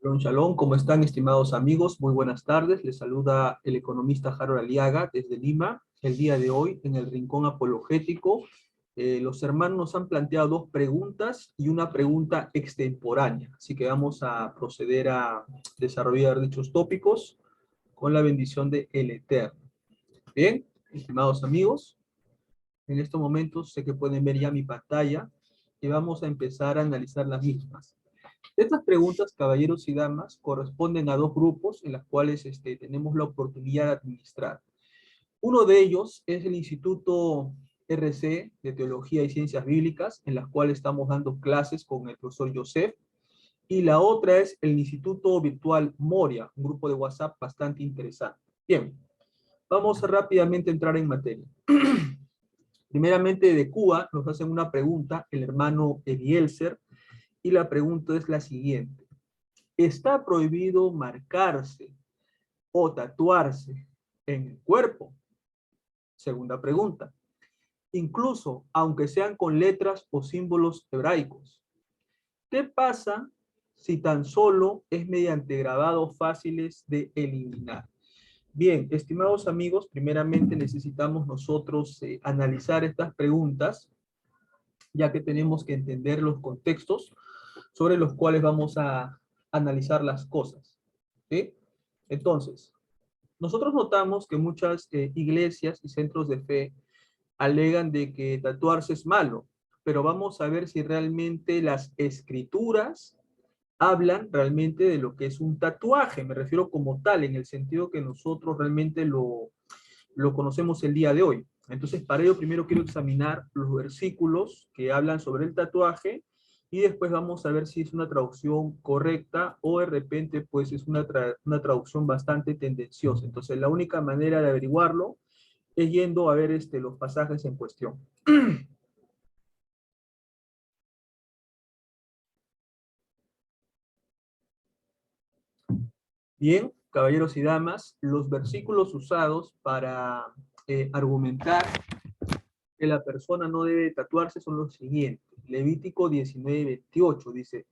Shalom, shalom, ¿cómo están, estimados amigos? Muy buenas tardes. Les saluda el economista Harold Aliaga desde Lima. El día de hoy, en el Rincón Apologético, los hermanos nos han planteado dos preguntas y una pregunta extemporánea. Así que vamos a proceder a desarrollar dichos tópicos con la bendición de el Eterno. Bien, estimados amigos, en estos momentos sé que pueden ver ya mi pantalla y vamos a empezar a analizar las mismas. Estas preguntas, caballeros y damas, corresponden a dos grupos en los cuales tenemos la oportunidad de administrar. Uno de ellos es el Instituto RC de Teología y Ciencias Bíblicas, en las cuales estamos dando clases con el profesor Joseph, y la otra es el Instituto Virtual Moria, un grupo de WhatsApp bastante interesante. Bien, vamos rápidamente a entrar en materia. Primeramente, de Cuba nos hacen una pregunta el hermano Eliezer, y la pregunta es la siguiente. ¿Está prohibido marcarse o tatuarse en el cuerpo? Segunda pregunta. Incluso aunque sean con letras o símbolos hebraicos. ¿Qué pasa si tan solo es mediante grabados fáciles de eliminar? Bien, estimados amigos, primeramente necesitamos nosotros analizar estas preguntas, ya que tenemos que entender los contextos sobre los cuales vamos a analizar las cosas. ¿Sí? Entonces, nosotros notamos que muchas iglesias y centros de fe alegan de que tatuarse es malo, pero vamos a ver si realmente las escrituras hablan realmente de lo que es un tatuaje. Me refiero como tal, en el sentido que nosotros realmente lo conocemos el día de hoy. Entonces, para ello primero quiero examinar los versículos que hablan sobre el tatuaje y después vamos a ver si es una traducción correcta o de repente pues es una traducción bastante tendenciosa. Entonces, la única manera de averiguarlo es yendo a ver los pasajes en cuestión. Bien, caballeros y damas, los versículos usados para argumentar que la persona no debe tatuarse son los siguientes. Levítico 19:28 dice,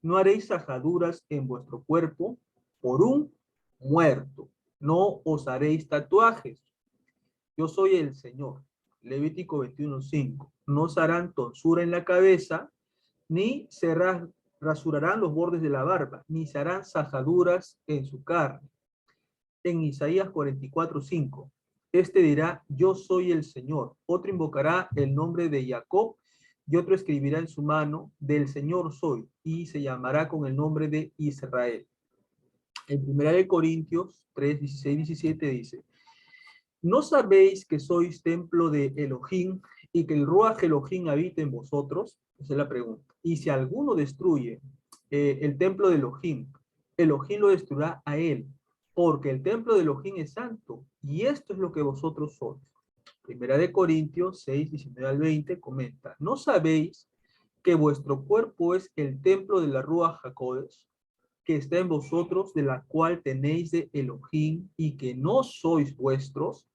no haréis sajaduras en vuestro cuerpo por un muerto, no os haréis tatuajes. Yo soy el Señor. Levítico 21:5, no os harán tonsura en la cabeza, ni se rasurarán los bordes de la barba, ni se harán sajaduras en su carne. En Isaías 44:5, este dirá, yo soy el Señor. Otro invocará el nombre de Jacob, y otro escribirá en su mano, del Señor soy, y se llamará con el nombre de Israel. En 1 Corintios 3:16-17 dice, ¿no sabéis que sois templo de Elohim y que el Ruach Elohim habita en vosotros? Esa es la pregunta. Y si alguno destruye el templo de Elohim, Elohim lo destruirá a él, porque el templo de Elohim es santo, y esto es lo que vosotros sois. 1 Corintios 6:19-20 comenta, ¿no sabéis que vuestro cuerpo es el templo de la Ruach HaKodesh, que está en vosotros, de la cual tenéis de Elohim, y que no sois vuestros?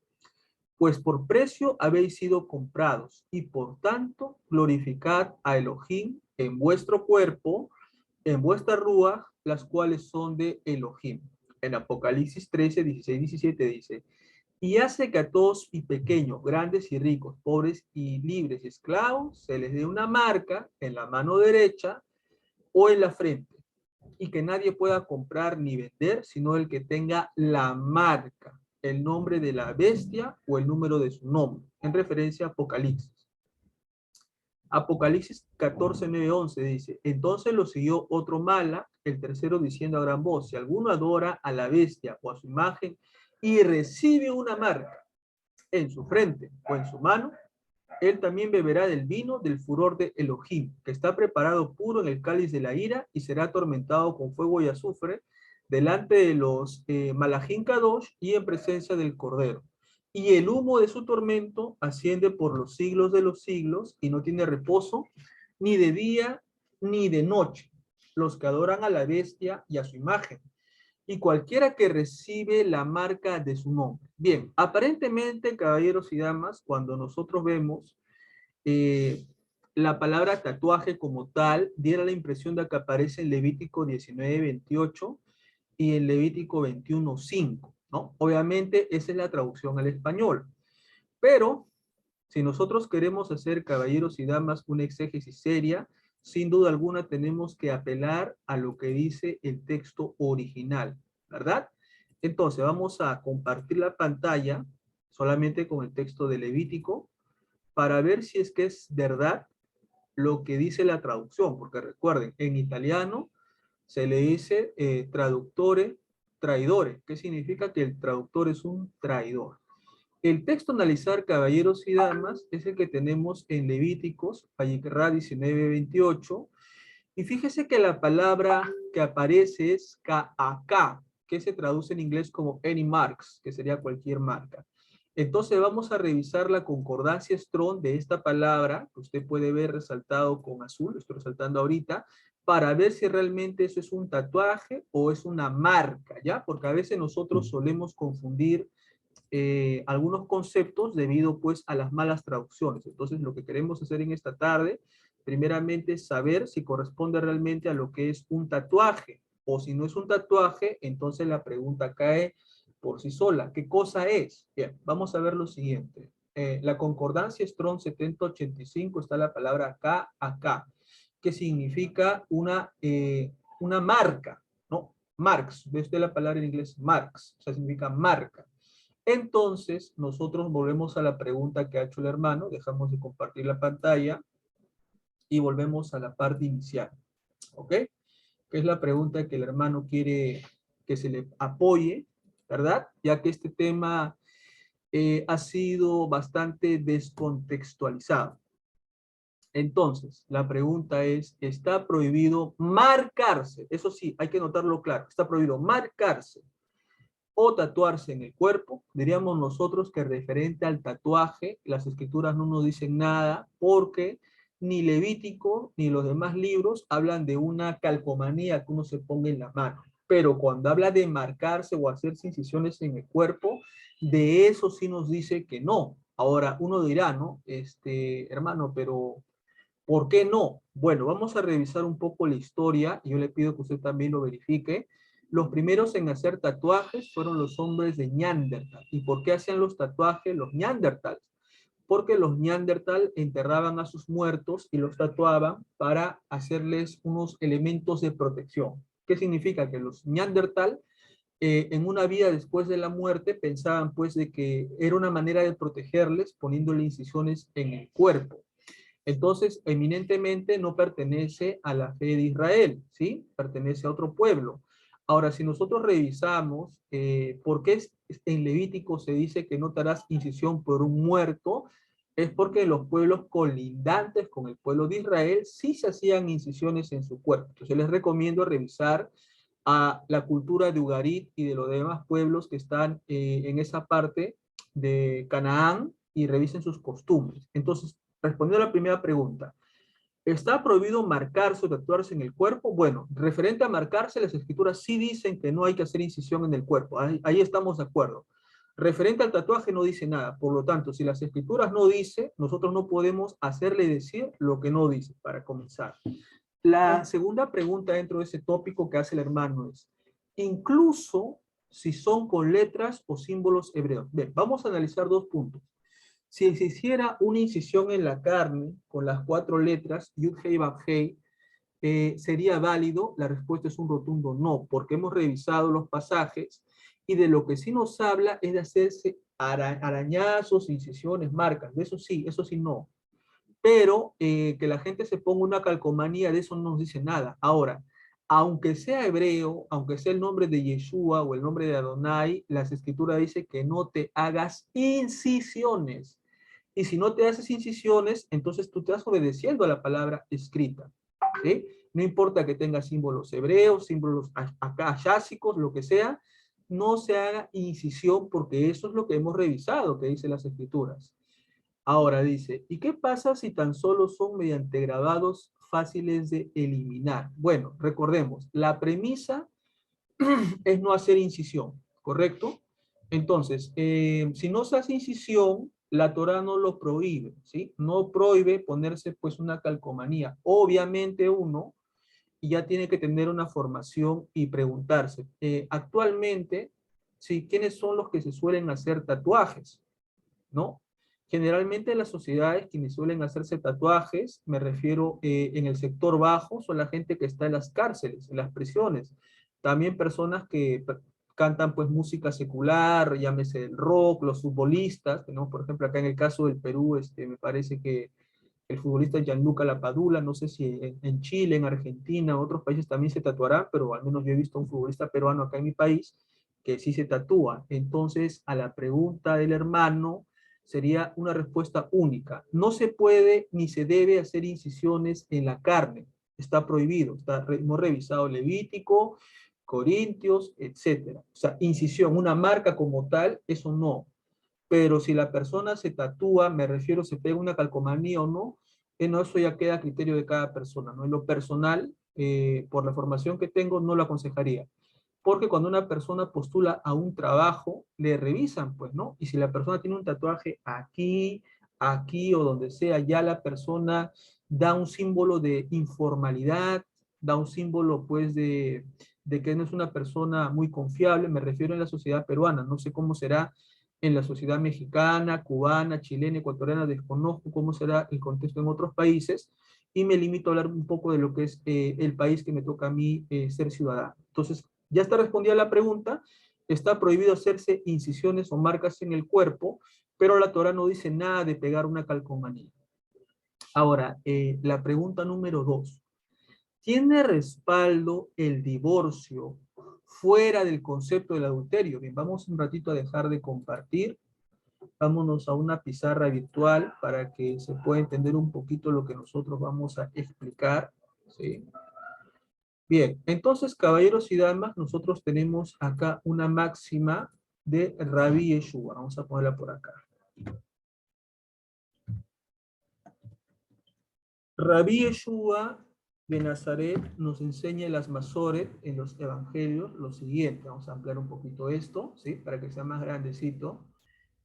Pues por precio habéis sido comprados, y por tanto glorificad a Elohim en vuestro cuerpo, en vuestra rúa, las cuales son de Elohim. En Apocalipsis 13:16-17 dice, y hace que a todos y pequeños, grandes y ricos, pobres y libres y esclavos, se les dé una marca en la mano derecha o en la frente, y que nadie pueda comprar ni vender, sino el que tenga la marca, el nombre de la bestia o el número de su nombre, en referencia a Apocalipsis. Apocalipsis 14:9-11 dice, entonces lo siguió otro mala, el tercero diciendo a gran voz, si alguno adora a la bestia o a su imagen y recibe una marca en su frente o en su mano, él también beberá del vino del furor de Elohim, que está preparado puro en el cáliz de la ira y será atormentado con fuego y azufre delante de los Malachim Kadosh y en presencia del Cordero. Y el humo de su tormento asciende por los siglos de los siglos y no tiene reposo ni de día ni de noche los que adoran a la bestia y a su imagen, y cualquiera que recibe la marca de su nombre. Bien, aparentemente, caballeros y damas, cuando nosotros vemos eh, la palabra tatuaje como tal diera la impresión de que aparece en Levítico 19:28 y en Levítico 21:5, ¿no? Obviamente esa es la traducción al español, pero si nosotros queremos hacer, caballeros y damas, una exégesis seria, sin duda alguna tenemos que apelar a lo que dice el texto original, ¿verdad? Entonces vamos a compartir la pantalla solamente con el texto de Levítico para ver si es que es verdad lo que dice la traducción, porque recuerden, en italiano se le dice traductore, traidore, que significa que el traductor es un traidor. El texto a analizar, caballeros y damas, es el que tenemos en Levíticos, Vayikra 19:28, y fíjese que la palabra que aparece es ka'aka, que se traduce en inglés como any marks, que sería cualquier marca. Entonces vamos a revisar la concordancia Strong de esta palabra, que usted puede ver resaltado con azul, lo estoy resaltando ahorita, para ver si realmente eso es un tatuaje o es una marca, ¿ya? Porque a veces nosotros solemos confundir algunos conceptos debido pues a las malas traducciones. Entonces lo que queremos hacer en esta tarde, primeramente es saber si corresponde realmente a lo que es un tatuaje, o si no es un tatuaje, entonces la pregunta cae por sí sola. ¿Qué cosa es? Bien, vamos a ver lo siguiente. La concordancia Strong 7085 está la palabra acá, que significa una marca, ¿no? Marks, ve usted la palabra en inglés marks, o sea, significa marca. Entonces, nosotros volvemos a la pregunta que ha hecho el hermano, dejamos de compartir la pantalla y volvemos a la parte inicial, ¿ok? Que es la pregunta que el hermano quiere que se le apoye, ¿verdad? Ya que este tema ha sido bastante descontextualizado. Entonces, la pregunta es, ¿está prohibido marcarse? Eso sí, hay que notarlo claro, está prohibido marcarse o tatuarse en el cuerpo. Diríamos nosotros que referente al tatuaje, las escrituras no nos dicen nada porque ni Levítico ni los demás libros hablan de una calcomanía que uno se ponga en la mano. Pero cuando habla de marcarse o hacerse incisiones en el cuerpo, de eso sí nos dice que no. Ahora, uno dirá, ¿no? Hermano, pero ¿por qué no? Bueno, vamos a revisar un poco la historia y yo le pido que usted también lo verifique. Los primeros en hacer tatuajes fueron los hombres de Neandertal. ¿Y por qué hacían los tatuajes los Neandertals? Porque los Neandertal enterraban a sus muertos y los tatuaban para hacerles unos elementos de protección. ¿Qué significa? Que los Neandertal en una vida después de la muerte pensaban pues de que era una manera de protegerles poniéndole incisiones en el cuerpo. Entonces, eminentemente no pertenece a la fe de Israel, ¿sí? Pertenece a otro pueblo. Ahora, si nosotros revisamos por qué en Levítico se dice que no te harás incisión por un muerto, es porque los pueblos colindantes con el pueblo de Israel sí se hacían incisiones en su cuerpo. Entonces, les recomiendo revisar a la cultura de Ugarit y de los demás pueblos que están en esa parte de Canaán y revisen sus costumbres. Entonces, respondiendo a la primera pregunta, ¿está prohibido marcarse o tatuarse en el cuerpo? Bueno, referente a marcarse, las escrituras sí dicen que no hay que hacer incisión en el cuerpo. Ahí estamos de acuerdo. Referente al tatuaje no dice nada. Por lo tanto, si las escrituras no dicen, nosotros no podemos hacerle decir lo que no dice, para comenzar. La segunda pregunta dentro de ese tópico que hace el hermano es, incluso si son con letras o símbolos hebreos. Bien, vamos a analizar dos puntos. Si se hiciera una incisión en la carne con las 4 letras, Yud Hei Vav Hei, ¿sería válido? La respuesta es un rotundo no, porque hemos revisado los pasajes y de lo que sí nos habla es de hacerse arañazos, incisiones, marcas. De eso sí no. Pero que la gente se ponga una calcomanía, de eso no nos dice nada. Ahora, aunque sea hebreo, aunque sea el nombre de Yeshua o el nombre de Adonai, las escrituras dice que no te hagas incisiones. Y si no te haces incisiones, entonces tú te estás obedeciendo a la palabra escrita. ¿Sí? No importa que tenga símbolos hebreos, símbolos acásicos, lo que sea, no se haga incisión porque eso es lo que hemos revisado, que dice las escrituras. Ahora dice, ¿y qué pasa si tan solo son mediante grabados fáciles de eliminar? Bueno, recordemos, la premisa es no hacer incisión, ¿correcto? Entonces, si no se hace incisión, la Torá no lo prohíbe, ¿sí? No prohíbe ponerse pues una calcomanía. Obviamente uno ya tiene que tener una formación y preguntarse, actualmente, ¿sí? ¿Quiénes son los que se suelen hacer tatuajes? ¿No? Generalmente en las sociedades quienes suelen hacerse tatuajes, me refiero en el sector bajo, son la gente que está en las cárceles, en las prisiones. También personas que cantan pues música secular, llámese el rock, los futbolistas, ¿no? Por ejemplo, acá en el caso del Perú, me parece que el futbolista Gianluca Lapadula, no sé si en Chile, en Argentina, otros países también se tatuará, pero al menos yo he visto a un futbolista peruano acá en mi país que sí se tatúa. Entonces, a la pregunta del hermano, sería una respuesta única. No se puede ni se debe hacer incisiones en la carne. Está prohibido. Hemos revisado Levítico, Corintios, etcétera. O sea, incisión, una marca como tal, eso no. Pero si la persona se tatúa, me refiero, se pega una calcomanía o no, no, eso ya queda a criterio de cada persona, ¿no? En lo personal, por la formación que tengo, no lo aconsejaría. Porque cuando una persona postula a un trabajo, le revisan, pues, ¿no? Y si la persona tiene un tatuaje aquí, aquí o donde sea, ya la persona da un símbolo de informalidad, da un símbolo, pues, de que no es una persona muy confiable, me refiero en la sociedad peruana, no sé cómo será en la sociedad mexicana, cubana, chilena, ecuatoriana, desconozco cómo será el contexto en otros países, y me limito a hablar un poco de lo que es el país que me toca a mí ser ciudadano. Entonces, ya está respondida la pregunta, está prohibido hacerse incisiones o marcas en el cuerpo, pero la Torá no dice nada de pegar una calcomanía. Ahora, la pregunta número 2. ¿Tiene respaldo el divorcio fuera del concepto del adulterio? Bien, vamos un ratito a dejar de compartir. Vámonos a una pizarra virtual para que se pueda entender un poquito lo que nosotros vamos a explicar, ¿sí? Bien, entonces, caballeros y damas, nosotros tenemos acá una máxima de Rabbi Yeshua. Vamos a ponerla por acá. Rabbi Yeshua de Nazaret nos enseña en las Masoret, en los evangelios, lo siguiente. Vamos a ampliar un poquito esto, ¿sí? Para que sea más grandecito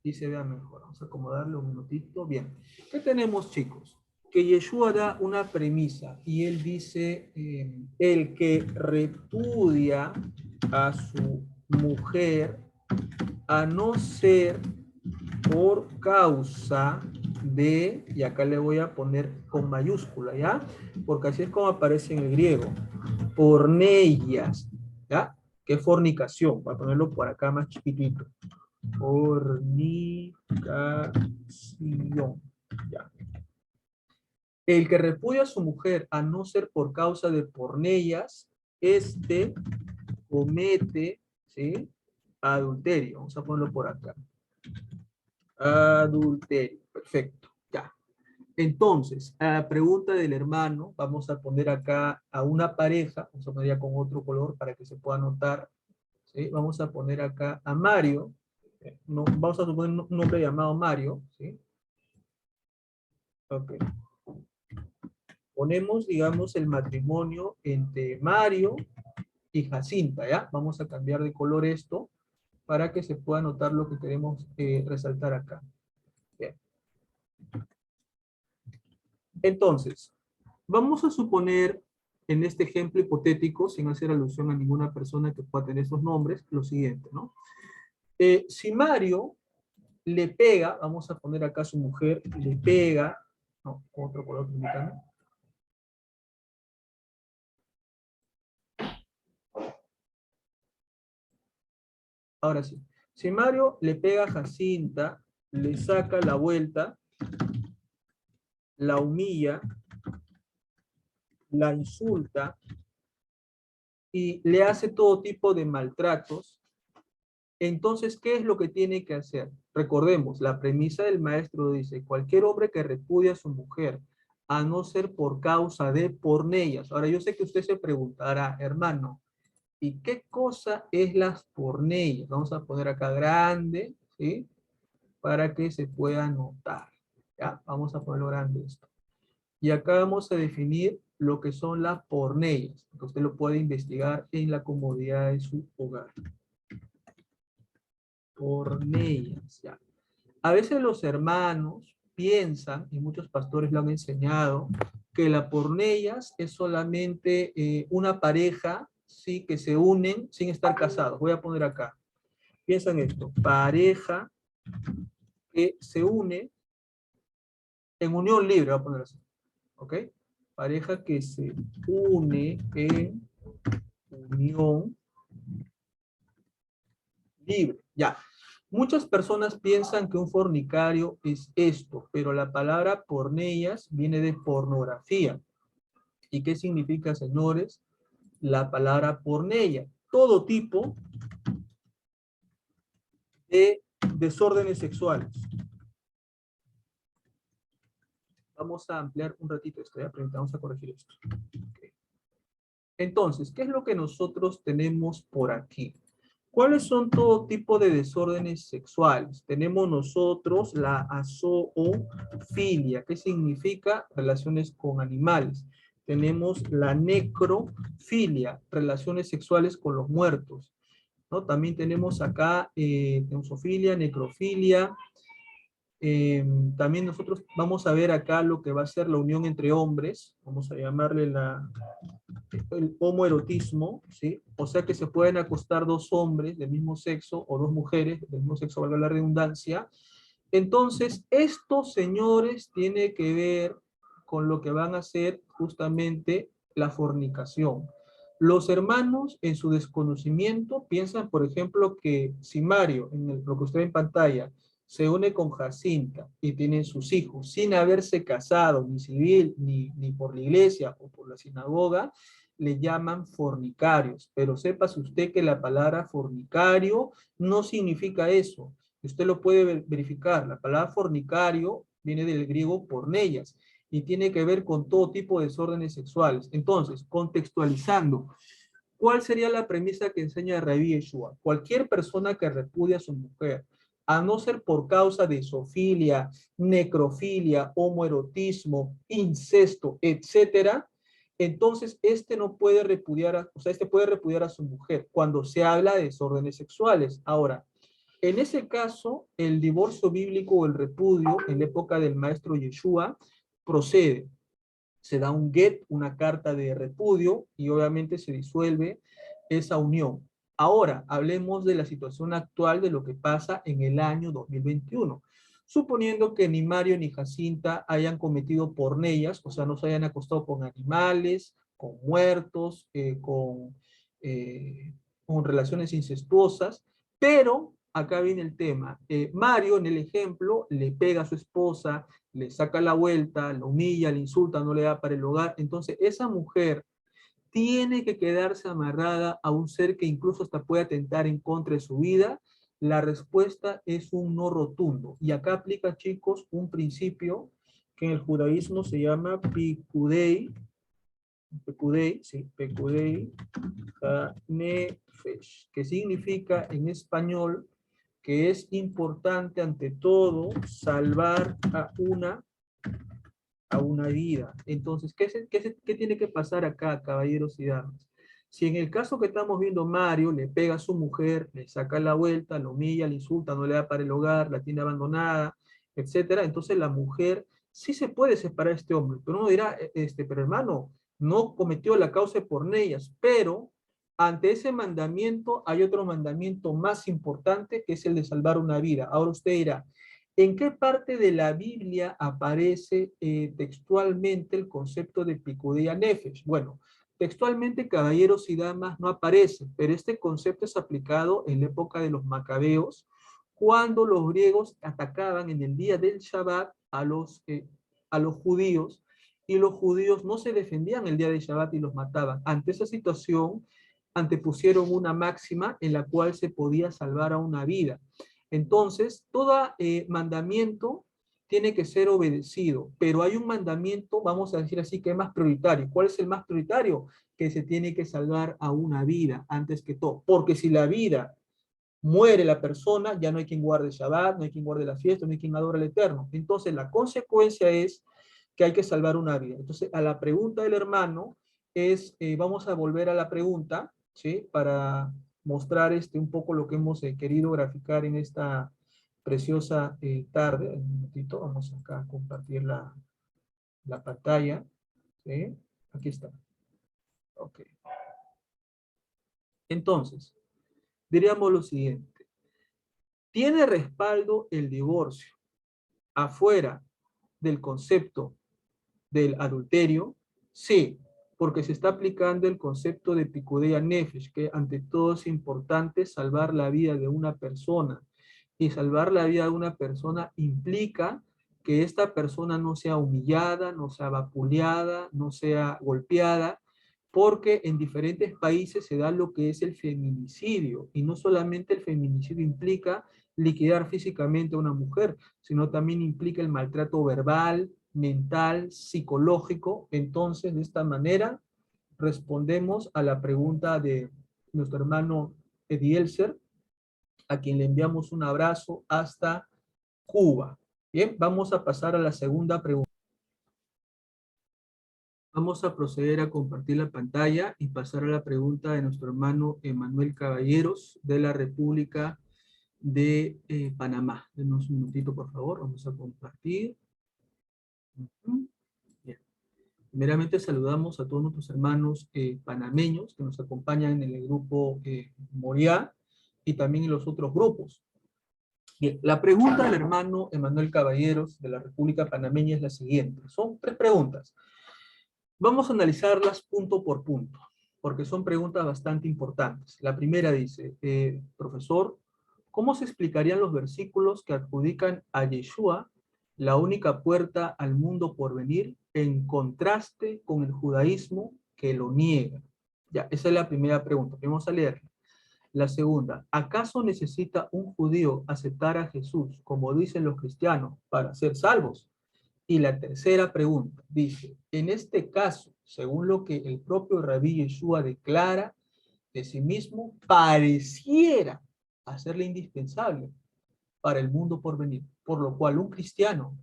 y se vea mejor. Vamos a acomodarle un minutito. Bien. ¿Qué tenemos, chicos? Que Yeshua da una premisa y él dice, el que repudia a su mujer a no ser por causa de, y acá le voy a poner con mayúscula, ¿ya? Porque así es como aparece en el griego, pornellas, ¿ya? ¿Qué fornicación? Voy a ponerlo por acá más chiquitito. Fornicación, ya. El que repudia a su mujer a no ser por causa de pornellas, este comete, ¿sí? Adulterio. Vamos a ponerlo por acá. Adulterio. Perfecto. Ya. Entonces, a la pregunta del hermano, vamos a poner acá a una pareja, vamos a poner ya con otro color para que se pueda notar, ¿sí? Vamos a poner acá a Mario, no, vamos a suponer un nombre llamado Mario, ¿sí? Ok. Ponemos, digamos, el matrimonio entre Mario y Jacinta, ¿ya? Vamos a cambiar de color esto para que se pueda notar lo que queremos resaltar acá. Bien. Entonces, vamos a suponer, en este ejemplo hipotético, sin hacer alusión a ninguna persona que pueda tener esos nombres, lo siguiente, ¿no? Si Mario le pega, vamos a poner acá a su mujer, le pega, no, otro color indicando. Ahora sí, si Mario le pega a Jacinta, le saca la vuelta, la humilla, la insulta y le hace todo tipo de maltratos, entonces, ¿qué es lo que tiene que hacer? Recordemos, la premisa del maestro dice, cualquier hombre que repudia a su mujer, a no ser por causa de pornellas. Ahora, yo sé que usted se preguntará, hermano, ¿y qué cosa es las pornellas? Vamos a poner acá grande, ¿sí? Para que se pueda notar. ¿Ya? Vamos a ponerlo grande esto. Y acá vamos a definir lo que son las pornellas, que usted lo puede investigar en la comodidad de su hogar. Pornellas, ya. A veces los hermanos piensan, y muchos pastores lo han enseñado, que la pornellas es solamente una pareja, sí, que se unen sin estar casados. Voy a poner acá. Piensan esto, pareja que se une en unión libre, voy a poner así, ¿ok? Pareja que se une en unión libre, ya. Muchas personas piensan que un fornicario es esto, pero la palabra pornellas viene de pornografía. ¿Y qué significa, señores? La palabra pornella. Todo tipo de desórdenes sexuales. Vamos a ampliar un ratito esto, ya, vamos a corregir esto. Okay. Entonces, ¿qué es lo que nosotros tenemos por aquí? ¿Cuáles son todo tipo de desórdenes sexuales? Tenemos nosotros la zoofilia, que significa relaciones con animales. Tenemos la necrofilia, relaciones sexuales con los muertos, ¿no? También tenemos acá zoofilia, necrofilia. También nosotros vamos a ver acá lo que va a ser la unión entre hombres, vamos a llamarle el homoerotismo, ¿sí? O sea que se pueden acostar dos hombres del mismo sexo o dos mujeres del mismo sexo, valga la redundancia. Entonces, estos señores tiene que ver con lo que van a hacer justamente la fornicación. Los hermanos, en su desconocimiento, piensan, por ejemplo, que si Mario, lo que usted ve en pantalla, se une con Jacinta y tienen sus hijos sin haberse casado, ni civil, ni por la iglesia o por la sinagoga, le llaman fornicarios. Pero sépase usted que la palabra fornicario no significa eso. Usted lo puede verificar. La palabra fornicario viene del griego pornellas y tiene que ver con todo tipo de desórdenes sexuales. Entonces, contextualizando, ¿cuál sería la premisa que enseña Rabbi Yeshua? Cualquier persona que repudia a su mujer, a no ser por causa de zoofilia, necrofilia, homoerotismo, incesto, etcétera, entonces este no puede repudiar, este puede repudiar a su mujer cuando se habla de desórdenes sexuales. Ahora, en ese caso, el divorcio bíblico o el repudio en la época del maestro Yeshua procede. Se da un get, una carta de repudio, y obviamente se disuelve esa unión. Ahora, hablemos de la situación actual de lo que pasa en el año 2021. Suponiendo que ni Mario ni Jacinta hayan cometido pornellas, o sea, no se hayan acostado con animales, con muertos, con relaciones incestuosas, pero acá viene el tema. Mario, en el ejemplo, le pega a su esposa, le saca la vuelta, lo humilla, le insulta, no le da para el hogar. Entonces, esa mujer tiene que quedarse amarrada a un ser que incluso hasta puede atentar en contra de su vida. La respuesta es un no rotundo. Y acá aplica, chicos, un principio que en el judaísmo se llama Pikudei, sí, Pikudei Nefesh, que significa en español que es importante ante todo salvar a una vida. Entonces, ¿qué tiene que pasar acá, caballeros y damas? Si en el caso que estamos viendo Mario le pega a su mujer, le saca la vuelta, lo humilla, le insulta, no le da para el hogar, la tiene abandonada, etcétera, entonces la mujer sí se puede separar de este hombre, pero uno dirá, pero hermano, no cometió la causa de pornellas, pero ante ese mandamiento hay otro mandamiento más importante que es el de salvar una vida. Ahora usted dirá, ¿en qué parte de la Biblia aparece textualmente el concepto de Picudea Nefesh? Bueno, textualmente, caballeros y damas, no aparece, pero este concepto es aplicado en la época de los macabeos, cuando los griegos atacaban en el día del Shabbat a los judíos, y los judíos no se defendían el día del Shabbat y los mataban. Ante esa situación, antepusieron una máxima en la cual se podía salvar a una vida. Entonces, todo mandamiento tiene que ser obedecido, pero hay un mandamiento, vamos a decir así, que es más prioritario. ¿Cuál es el más prioritario? Que se tiene que salvar a una vida antes que todo. Porque si la vida muere la persona, ya no hay quien guarde el Shabbat, no hay quien guarde la fiesta, no hay quien adore al Eterno. Entonces, la consecuencia es que hay que salvar una vida. Entonces, a la pregunta del hermano es, vamos a volver a la pregunta, ¿sí? Para mostrar un poco lo que hemos querido graficar en preciosa tarde. Un minutito, vamos acá a compartir la pantalla. ¿Sí? Aquí está. Ok. Entonces, diríamos lo siguiente. ¿Tiene respaldo el divorcio afuera del concepto del adulterio? Sí, porque se está aplicando el concepto de Pikudeia Nefesh, que ante todo es importante salvar la vida de una persona. Y salvar la vida de una persona implica que esta persona no sea humillada, no sea vapuleada, no sea golpeada, porque en diferentes países se da lo que es el feminicidio, y no solamente el feminicidio implica liquidar físicamente a una mujer, sino también implica el maltrato verbal, mental, psicológico. Entonces, de esta manera, respondemos a la pregunta de nuestro hermano Edielser, a quien le enviamos un abrazo hasta Cuba. Bien, vamos a pasar a la segunda pregunta. Vamos a proceder a compartir la pantalla y pasar a la pregunta de nuestro hermano Emanuel Caballeros de la República de Panamá. Denos un minutito, por favor. Vamos a compartir. Bien. Primeramente saludamos a todos nuestros hermanos panameños que nos acompañan en el grupo Moriá y también en los otros grupos. Bien, la pregunta del hermano Emanuel Caballeros de la República Panameña es la siguiente. Son 3 preguntas. Vamos a analizarlas punto por punto, porque son preguntas bastante importantes. La primera dice, profesor, ¿cómo se explicarían los versículos que adjudican a Yeshua la única puerta al mundo por venir, en contraste con el judaísmo que lo niega? Ya, esa es la primera pregunta. Vamos a leerla. La segunda, ¿acaso necesita un judío aceptar a Jesús, como dicen los cristianos, para ser salvos? Y la tercera pregunta dice, en este caso, según lo que el propio Rabí Yeshua declara de sí mismo, pareciera hacerle indispensable para el mundo por venir, por lo cual un cristiano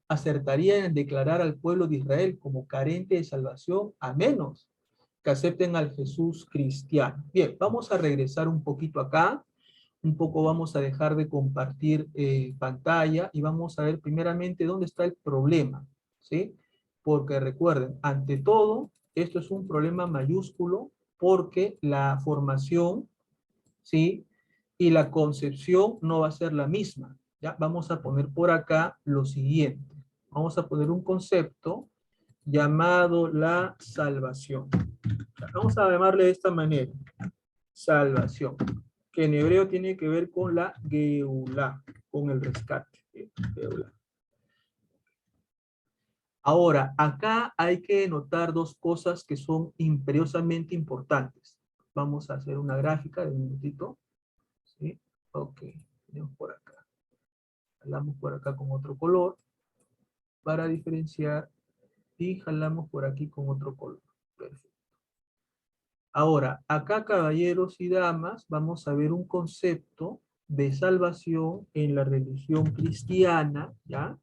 acertaría en declarar al pueblo de Israel como carente de salvación, a menos que acepten al Jesús cristiano. Bien, vamos a regresar un poquito acá. Un poco vamos a dejar de compartir pantalla y vamos a ver primeramente dónde está el problema, ¿sí? Porque recuerden, ante todo, esto es un problema mayúsculo porque la formación, ¿sí? Y la concepción no va a ser la misma, ¿ya? Vamos a poner por acá lo siguiente. Vamos a poner un concepto llamado la salvación. Vamos a llamarle de esta manera, salvación, que en hebreo tiene que ver con la geulá, con el rescate. Geulá. Ahora, acá hay que notar 2 cosas que son imperiosamente importantes. Vamos a hacer una gráfica de un minutito. ¿Sí? Ok, tenemos por acá. Jalamos por acá con otro color para diferenciar y jalamos por aquí con otro color. Perfecto. Ahora, acá, caballeros y damas, vamos a ver un concepto de salvación en la religión cristiana, ¿ya?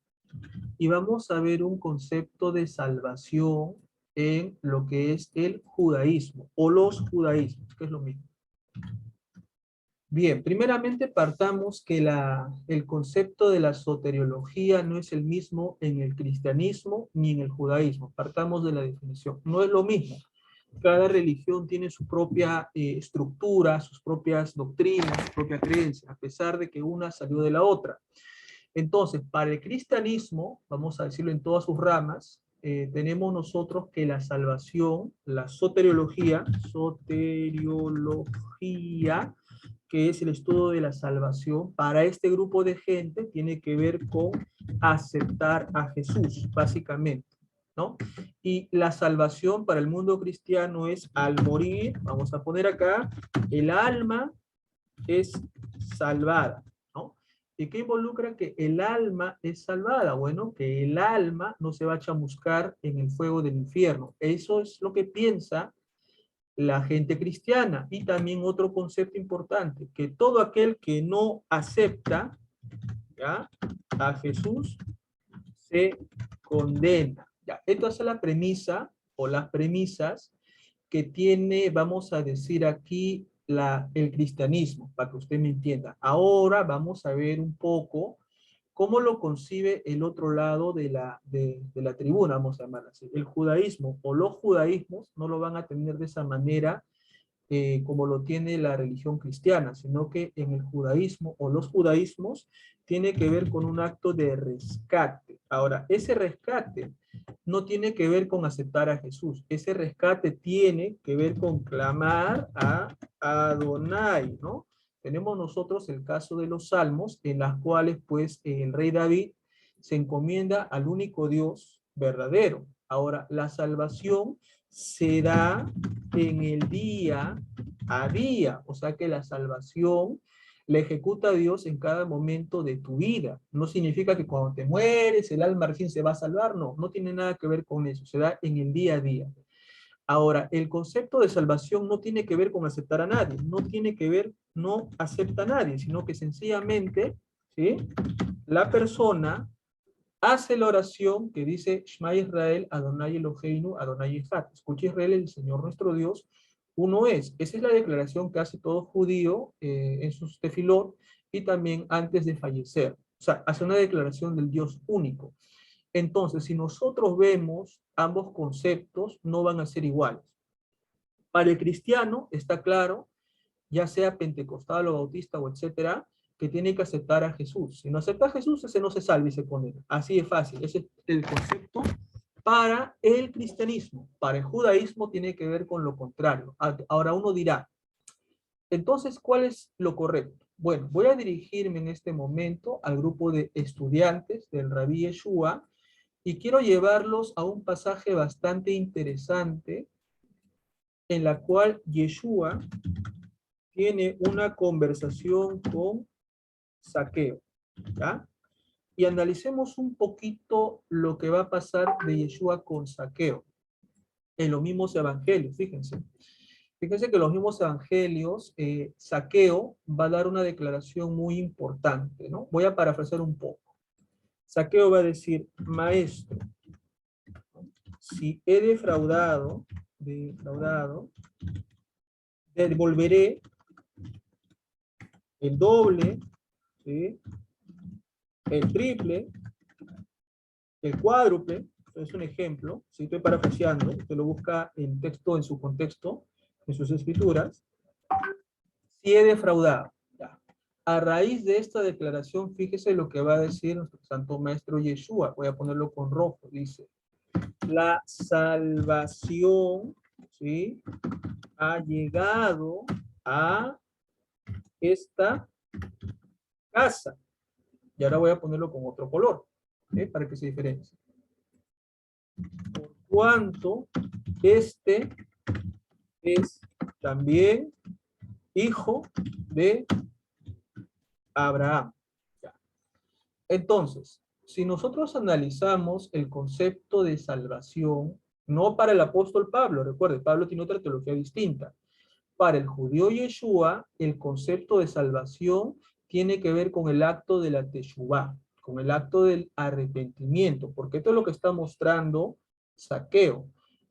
Y vamos a ver un concepto de salvación en lo que es el judaísmo, o los judaísmos, que es lo mismo. Bien, primeramente partamos que el concepto de la soteriología no es el mismo en el cristianismo ni en el judaísmo. Partamos de la definición. No es lo mismo. Cada religión tiene su propia estructura, sus propias doctrinas, su propia creencia, a pesar de que una salió de la otra. Entonces, para el cristianismo, vamos a decirlo en todas sus ramas, tenemos nosotros que la salvación, la soteriología, que es el estudio de la salvación, para este grupo de gente tiene que ver con aceptar a Jesús, básicamente, ¿no? Y la salvación para el mundo cristiano es al morir, vamos a poner acá, el alma es salvada, ¿no? ¿Y qué involucra que el alma es salvada? Bueno, que el alma no se va a chamuscar en el fuego del infierno. Eso es lo que piensa la gente cristiana. Y también otro concepto importante, que todo aquel que no acepta, ¿ya?, a Jesús se condena. Ya, esta es la premisa o las premisas que tiene, vamos a decir aquí, el cristianismo, para que usted me entienda. Ahora vamos a ver un poco cómo lo concibe el otro lado de la tribuna, vamos a llamarla así. El judaísmo o los judaísmos no lo van a tener de esa manera como lo tiene la religión cristiana, sino que en el judaísmo o los judaísmos tiene que ver con un acto de rescate. Ahora, ese rescate no tiene que ver con aceptar a Jesús. Ese rescate tiene que ver con clamar a Adonai, ¿no? Tenemos nosotros el caso de los salmos, en las cuales pues el rey David se encomienda al único Dios verdadero. Ahora, la salvación se da en el día a día, o sea que la salvación la ejecuta Dios en cada momento de tu vida. No significa que cuando te mueres el alma recién se va a salvar, no, no tiene nada que ver con eso, se da en el día a día. Ahora, el concepto de salvación no tiene que ver con aceptar a nadie, no tiene que ver, no acepta a nadie, sino que sencillamente, ¿sí? La persona hace la oración que dice Shema Israel, Adonai Eloheinu, Adonai Echad. Escucha Israel, el Señor nuestro Dios, uno es. Esa es la declaración que hace todo judío en sus tefilot y también antes de fallecer. O sea, hace una declaración del Dios único. Entonces, si nosotros vemos ambos conceptos, no van a ser iguales. Para el cristiano, está claro, ya sea pentecostal o bautista o etcétera, que tiene que aceptar a Jesús. Si no acepta a Jesús, ese no se salva y se condena. Así de fácil. Ese es el concepto para el cristianismo. Para el judaísmo tiene que ver con lo contrario. Ahora uno dirá, entonces, ¿cuál es lo correcto? Bueno, voy a dirigirme en este momento al grupo de estudiantes del Rabí Yeshua y quiero llevarlos a un pasaje bastante interesante en la cual Yeshua tiene una conversación con Zaqueo, ¿ya? Y analicemos un poquito lo que va a pasar de Yeshua con Zaqueo en los mismos evangelios, fíjense. Fíjense que en los mismos evangelios, Zaqueo va a dar una declaración muy importante, ¿no? Voy a parafrasear un poco. Zaqueo va a decir, maestro, si he defraudado, devolveré el doble, ¿sí? El triple, el cuádruple. Es un ejemplo, si estoy parafraseando, usted lo busca en texto, en su contexto, en sus escrituras. Si he defraudado. Ya. A raíz de esta declaración, fíjese lo que va a decir nuestro Santo Maestro Yeshua. Voy a ponerlo con rojo. Dice, la salvación, ¿sí?, ha llegado a esta casa. Y ahora voy a ponerlo con otro color, ¿sí?, para que se diferencie. Por cuanto este es también hijo de Abraham. Ya. Entonces, si nosotros analizamos el concepto de salvación, no para el apóstol Pablo, recuerde, Pablo tiene otra teología distinta. Para el judío Yeshua, el concepto de salvación tiene que ver con el acto de la teshuvá, con el acto del arrepentimiento, porque esto es lo que está mostrando Zaqueo.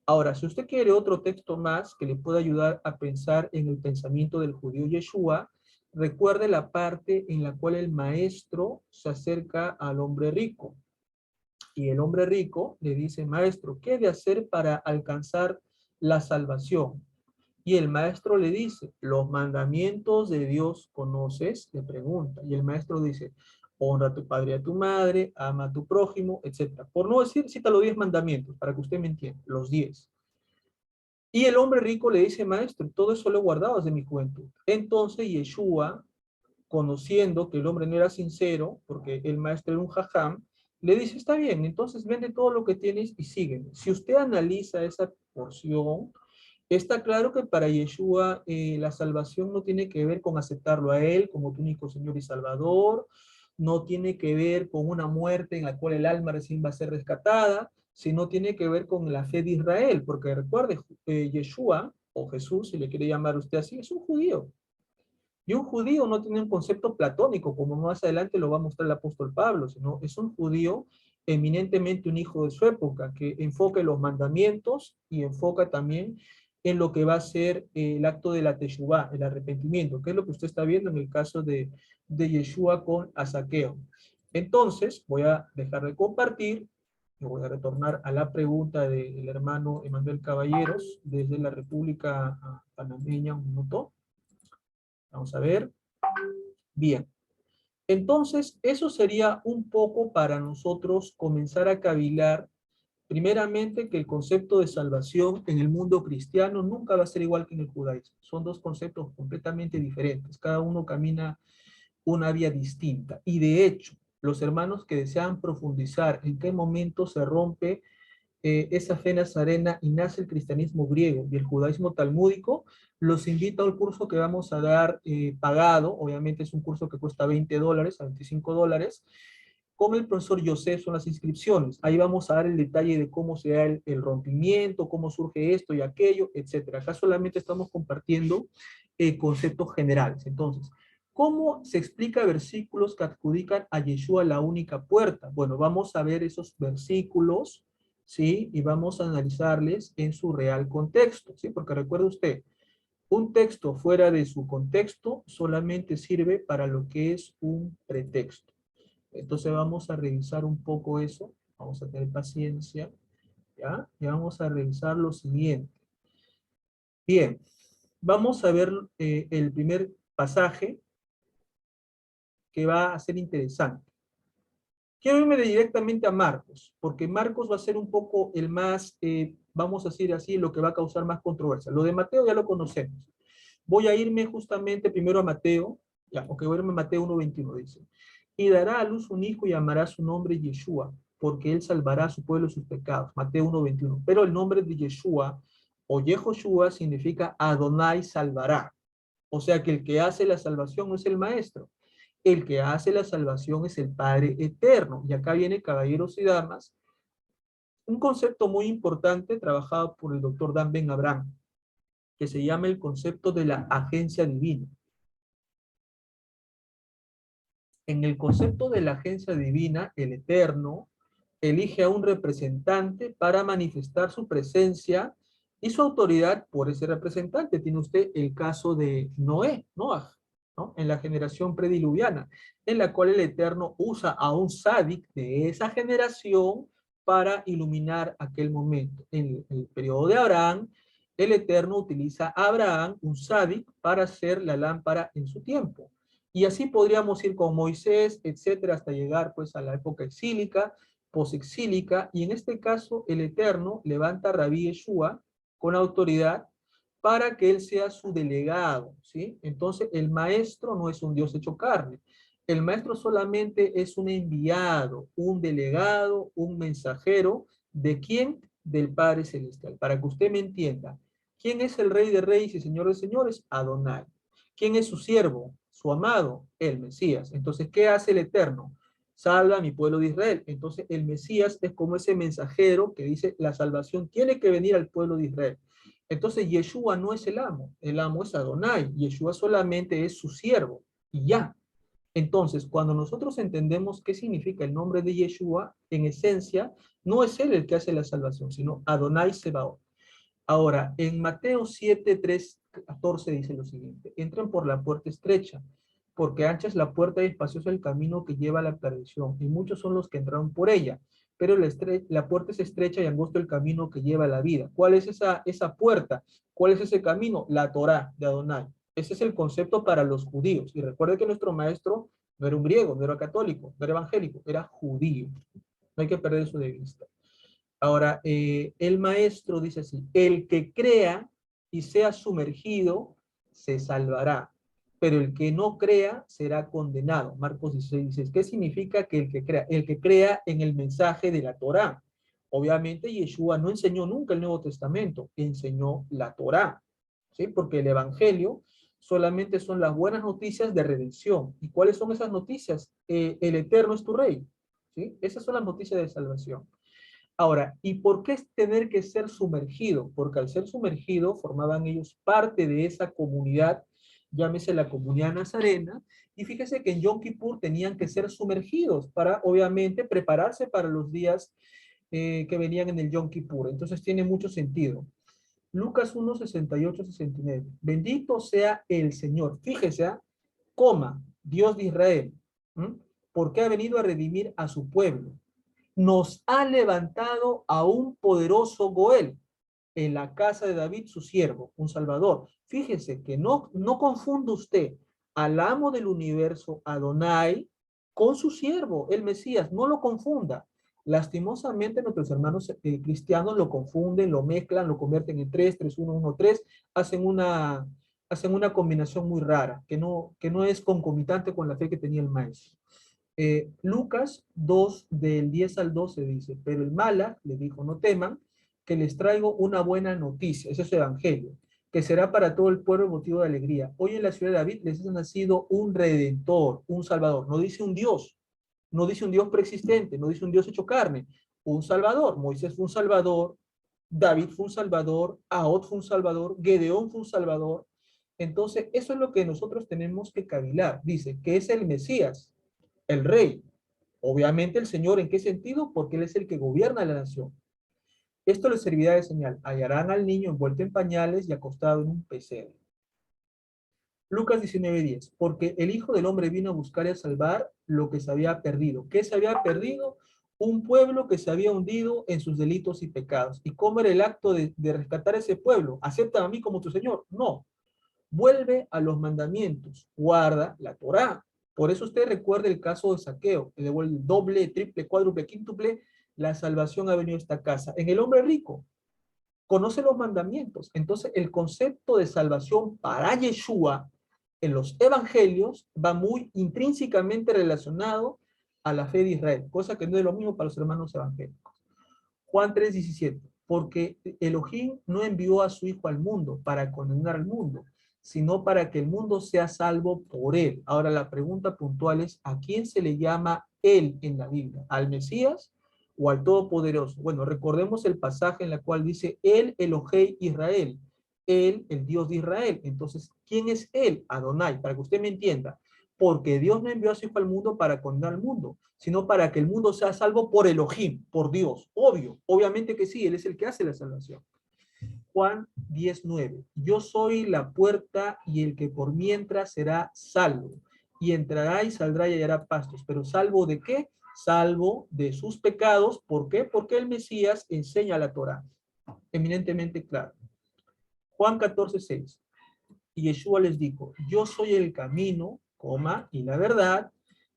Ahora, si usted quiere otro texto más que le pueda ayudar a pensar en el pensamiento del judío Yeshua, recuerde la parte en la cual el maestro se acerca al hombre rico. Y el hombre rico le dice, maestro, ¿qué he de hacer para alcanzar la salvación? Y el maestro le dice, ¿los mandamientos de Dios conoces? Le pregunta. Y el maestro dice, honra a tu padre y a tu madre, ama a tu prójimo, etc. Por no decir, cita los 10 mandamientos, para que usted me entienda, los 10. Y el hombre rico le dice, maestro, todo eso lo he guardado desde mi juventud. Entonces Yeshua, conociendo que el hombre no era sincero, porque el maestro era un jajam, le dice, está bien, entonces vende todo lo que tienes y sígueme. Si usted analiza esa porción, está claro que para Yeshua la salvación no tiene que ver con aceptarlo a él como tu único Señor y Salvador, no tiene que ver con una muerte en la cual el alma recién va a ser rescatada, sino tiene que ver con la fe de Israel, porque recuerde, Yeshua, o Jesús, si le quiere llamar usted así, es un judío. Y un judío no tiene un concepto platónico, como más adelante lo va a mostrar el apóstol Pablo, sino es un judío eminentemente un hijo de su época, que enfoca en los mandamientos y enfoca también en lo que va a ser el acto de la Teshuvá, el arrepentimiento, que es lo que usted está viendo en el caso de Yeshua con Asaqueo. Entonces, voy a dejar de compartir, me voy a retornar a la pregunta del hermano Emanuel Caballeros, desde la República Panameña, un minuto. Vamos a ver. Bien. Entonces, eso sería un poco para nosotros comenzar a cavilar, primeramente, que el concepto de salvación en el mundo cristiano nunca va a ser igual que en el judaísmo. Son dos conceptos completamente diferentes. Cada uno camina una vía distinta. Y de hecho, los hermanos que desean profundizar en qué momento se rompe esa fe nazarena y nace el cristianismo griego y el judaísmo talmúdico, los invito al curso que vamos a dar pagado. Obviamente es un curso que cuesta $20 a $25, con el profesor José. Son las inscripciones. Ahí vamos a dar el detalle de cómo se da el rompimiento, cómo surge esto y aquello, etcétera. Acá solamente estamos compartiendo conceptos generales. Entonces, ¿cómo se explica versículos que adjudican a Yeshua la única puerta? Bueno, vamos a ver esos versículos, ¿sí? Y vamos a analizarles en su real contexto, ¿sí? Porque recuerde usted, un texto fuera de su contexto solamente sirve para lo que es un pretexto. Entonces vamos a revisar un poco eso, vamos a tener paciencia, ¿ya? Y vamos a revisar lo siguiente. Bien, vamos a ver el primer pasaje que va a ser interesante. Quiero irme directamente a Marcos, porque Marcos va a ser un poco el más, vamos a decir así, lo que va a causar más controversia. Lo de Mateo ya lo conocemos. Voy a irme justamente primero a Mateo, ya, ok, voy a irme a Mateo 1:21, dice. Y dará a luz un hijo y llamará su nombre Yeshua, porque él salvará a su pueblo de sus pecados. Mateo 1:21. Pero el nombre de Yeshua o Yehoshua significa Adonai salvará. O sea que el que hace la salvación no es el maestro. El que hace la salvación es el Padre eterno. Y acá viene, caballeros y damas, un concepto muy importante trabajado por el doctor Dan Ben Abraham, que se llama el concepto de la agencia divina. En el concepto de la agencia divina, el Eterno elige a un representante para manifestar su presencia y su autoridad por ese representante. Tiene usted el caso de Noah, ¿no? En la generación prediluviana, en la cual el Eterno usa a un sádic de esa generación para iluminar aquel momento. En el periodo de Abraham, el Eterno utiliza a Abraham, un sádic, para hacer la lámpara en su tiempo. Y así podríamos ir con Moisés, etcétera, hasta llegar pues a la época exílica, posexílica, y en este caso el Eterno levanta a Rabí Yeshua con autoridad para que él sea su delegado, ¿sí? Entonces el maestro no es un Dios hecho carne. El maestro solamente es un enviado, un delegado, un mensajero. ¿De quién? Del Padre Celestial. Para que usted me entienda, ¿quién es el Rey de Reyes y Señor de Señores? Adonai. ¿Quién es su siervo? Su amado, el Mesías. Entonces, ¿qué hace el Eterno? Salva a mi pueblo de Israel. Entonces, el Mesías es como ese mensajero que dice, la salvación tiene que venir al pueblo de Israel. Entonces, Yeshua no es el amo es Adonai. Yeshua solamente es su siervo, y ya. Entonces, cuando nosotros entendemos qué significa el nombre de Yeshua, en esencia, no es él el que hace la salvación, sino Adonai Sebaot. Ahora, en Mateo 7, 3, 14 dice lo siguiente: entren por la puerta estrecha, porque ancha es la puerta y espacioso el camino que lleva a la perdición, y muchos son los que entraron por ella, pero la puerta es estrecha y angosto el camino que lleva a la vida. ¿Cuál es esa puerta? ¿Cuál es ese camino? La Torá de Adonai. Ese es el concepto para los judíos. Y recuerde que nuestro maestro no era un griego, no era católico, no era evangélico, era judío. No hay que perder eso de vista. Ahora, el maestro dice así: el que crea y sea sumergido se salvará, pero el que no crea será condenado. Marcos 16 dice, ¿qué significa que el que crea? El que crea en el mensaje de la Torá. Obviamente Yeshua no enseñó nunca el Nuevo Testamento, enseñó la Torá, ¿sí? Porque el Evangelio solamente son las buenas noticias de redención. ¿Y cuáles son esas noticias? El Eterno es tu Rey, ¿sí? Esas son las noticias de salvación. Ahora, ¿y por qué es tener que ser sumergido? Porque al ser sumergido formaban ellos parte de esa comunidad, llámese la comunidad nazarena, y fíjese que en Yom Kippur tenían que ser sumergidos para, obviamente, prepararse para los días que venían en el Yom Kippur. Entonces tiene mucho sentido. Lucas 1, 68, 69. Bendito sea el Señor. Fíjese, coma, Dios de Israel, ¿m? Porque ha venido a redimir a su pueblo. Nos ha levantado a un poderoso Goel en la casa de David, su siervo, un salvador. Fíjese que no confunda usted al amo del universo, Adonai, con su siervo, el Mesías. No lo confunda. Lastimosamente nuestros hermanos cristianos lo confunden, lo mezclan, lo convierten en tres, tres, uno, uno, tres, hacen una combinación muy rara, que no es concomitante con la fe que tenía el maestro. Lucas 2, del 10 al 12 dice, pero el Mala le dijo, no teman, que les traigo una buena noticia, ese es su evangelio, que será para todo el pueblo motivo de alegría. Hoy en la ciudad de David les ha nacido un redentor, un salvador. No dice un Dios, no dice un Dios preexistente, no dice un Dios hecho carne, un salvador. Moisés fue un salvador, David fue un salvador, Ahod fue un salvador, Gedeón fue un salvador. Entonces, eso es lo que nosotros tenemos que cavilar. Dice que es el Mesías, el rey. Obviamente el Señor, ¿en qué sentido? Porque Él es el que gobierna la nación. Esto les servirá de señal. Hallarán al niño envuelto en pañales y acostado en un pesebre. Lucas 19:10. Porque el Hijo del Hombre vino a buscar y a salvar lo que se había perdido. ¿Qué se había perdido? Un pueblo que se había hundido en sus delitos y pecados. ¿Y cómo era el acto de rescatar ese pueblo? ¿Acepta a mí como tu Señor? No. Vuelve a los mandamientos. Guarda la Torá. Por eso usted recuerda el caso de Saqueo, que devuelve el doble, triple, cuádruple, quíntuple. La salvación ha venido a esta casa. En el hombre rico, conoce los mandamientos. Entonces, el concepto de salvación para Yeshua en los evangelios va muy intrínsecamente relacionado a la fe de Israel, cosa que no es lo mismo para los hermanos evangélicos. Juan 3:17, porque Elohim no envió a su Hijo al mundo para condenar al mundo, sino para que el mundo sea salvo por él. Ahora la pregunta puntual es, ¿a quién se le llama él en la Biblia? ¿Al Mesías o al Todopoderoso? Bueno, recordemos el pasaje en el cual dice, él Elohei Israel, él el Dios de Israel. Entonces, ¿quién es él? Adonai, para que usted me entienda. Porque Dios no envió a su Hijo al mundo para condenar al mundo, sino para que el mundo sea salvo por Elohim, por Dios. Obvio, obviamente que sí, Él es el que hace la salvación. Juan 10:9. Yo soy la puerta y el que por mientras será salvo. Y entrará y saldrá y hallará pastos. Pero ¿salvo de qué? Salvo de sus pecados. ¿Por qué? Porque el Mesías enseña la Torá. Eminentemente claro. Juan 14:6. Y Yeshua les dijo, yo soy el camino, coma, y la verdad,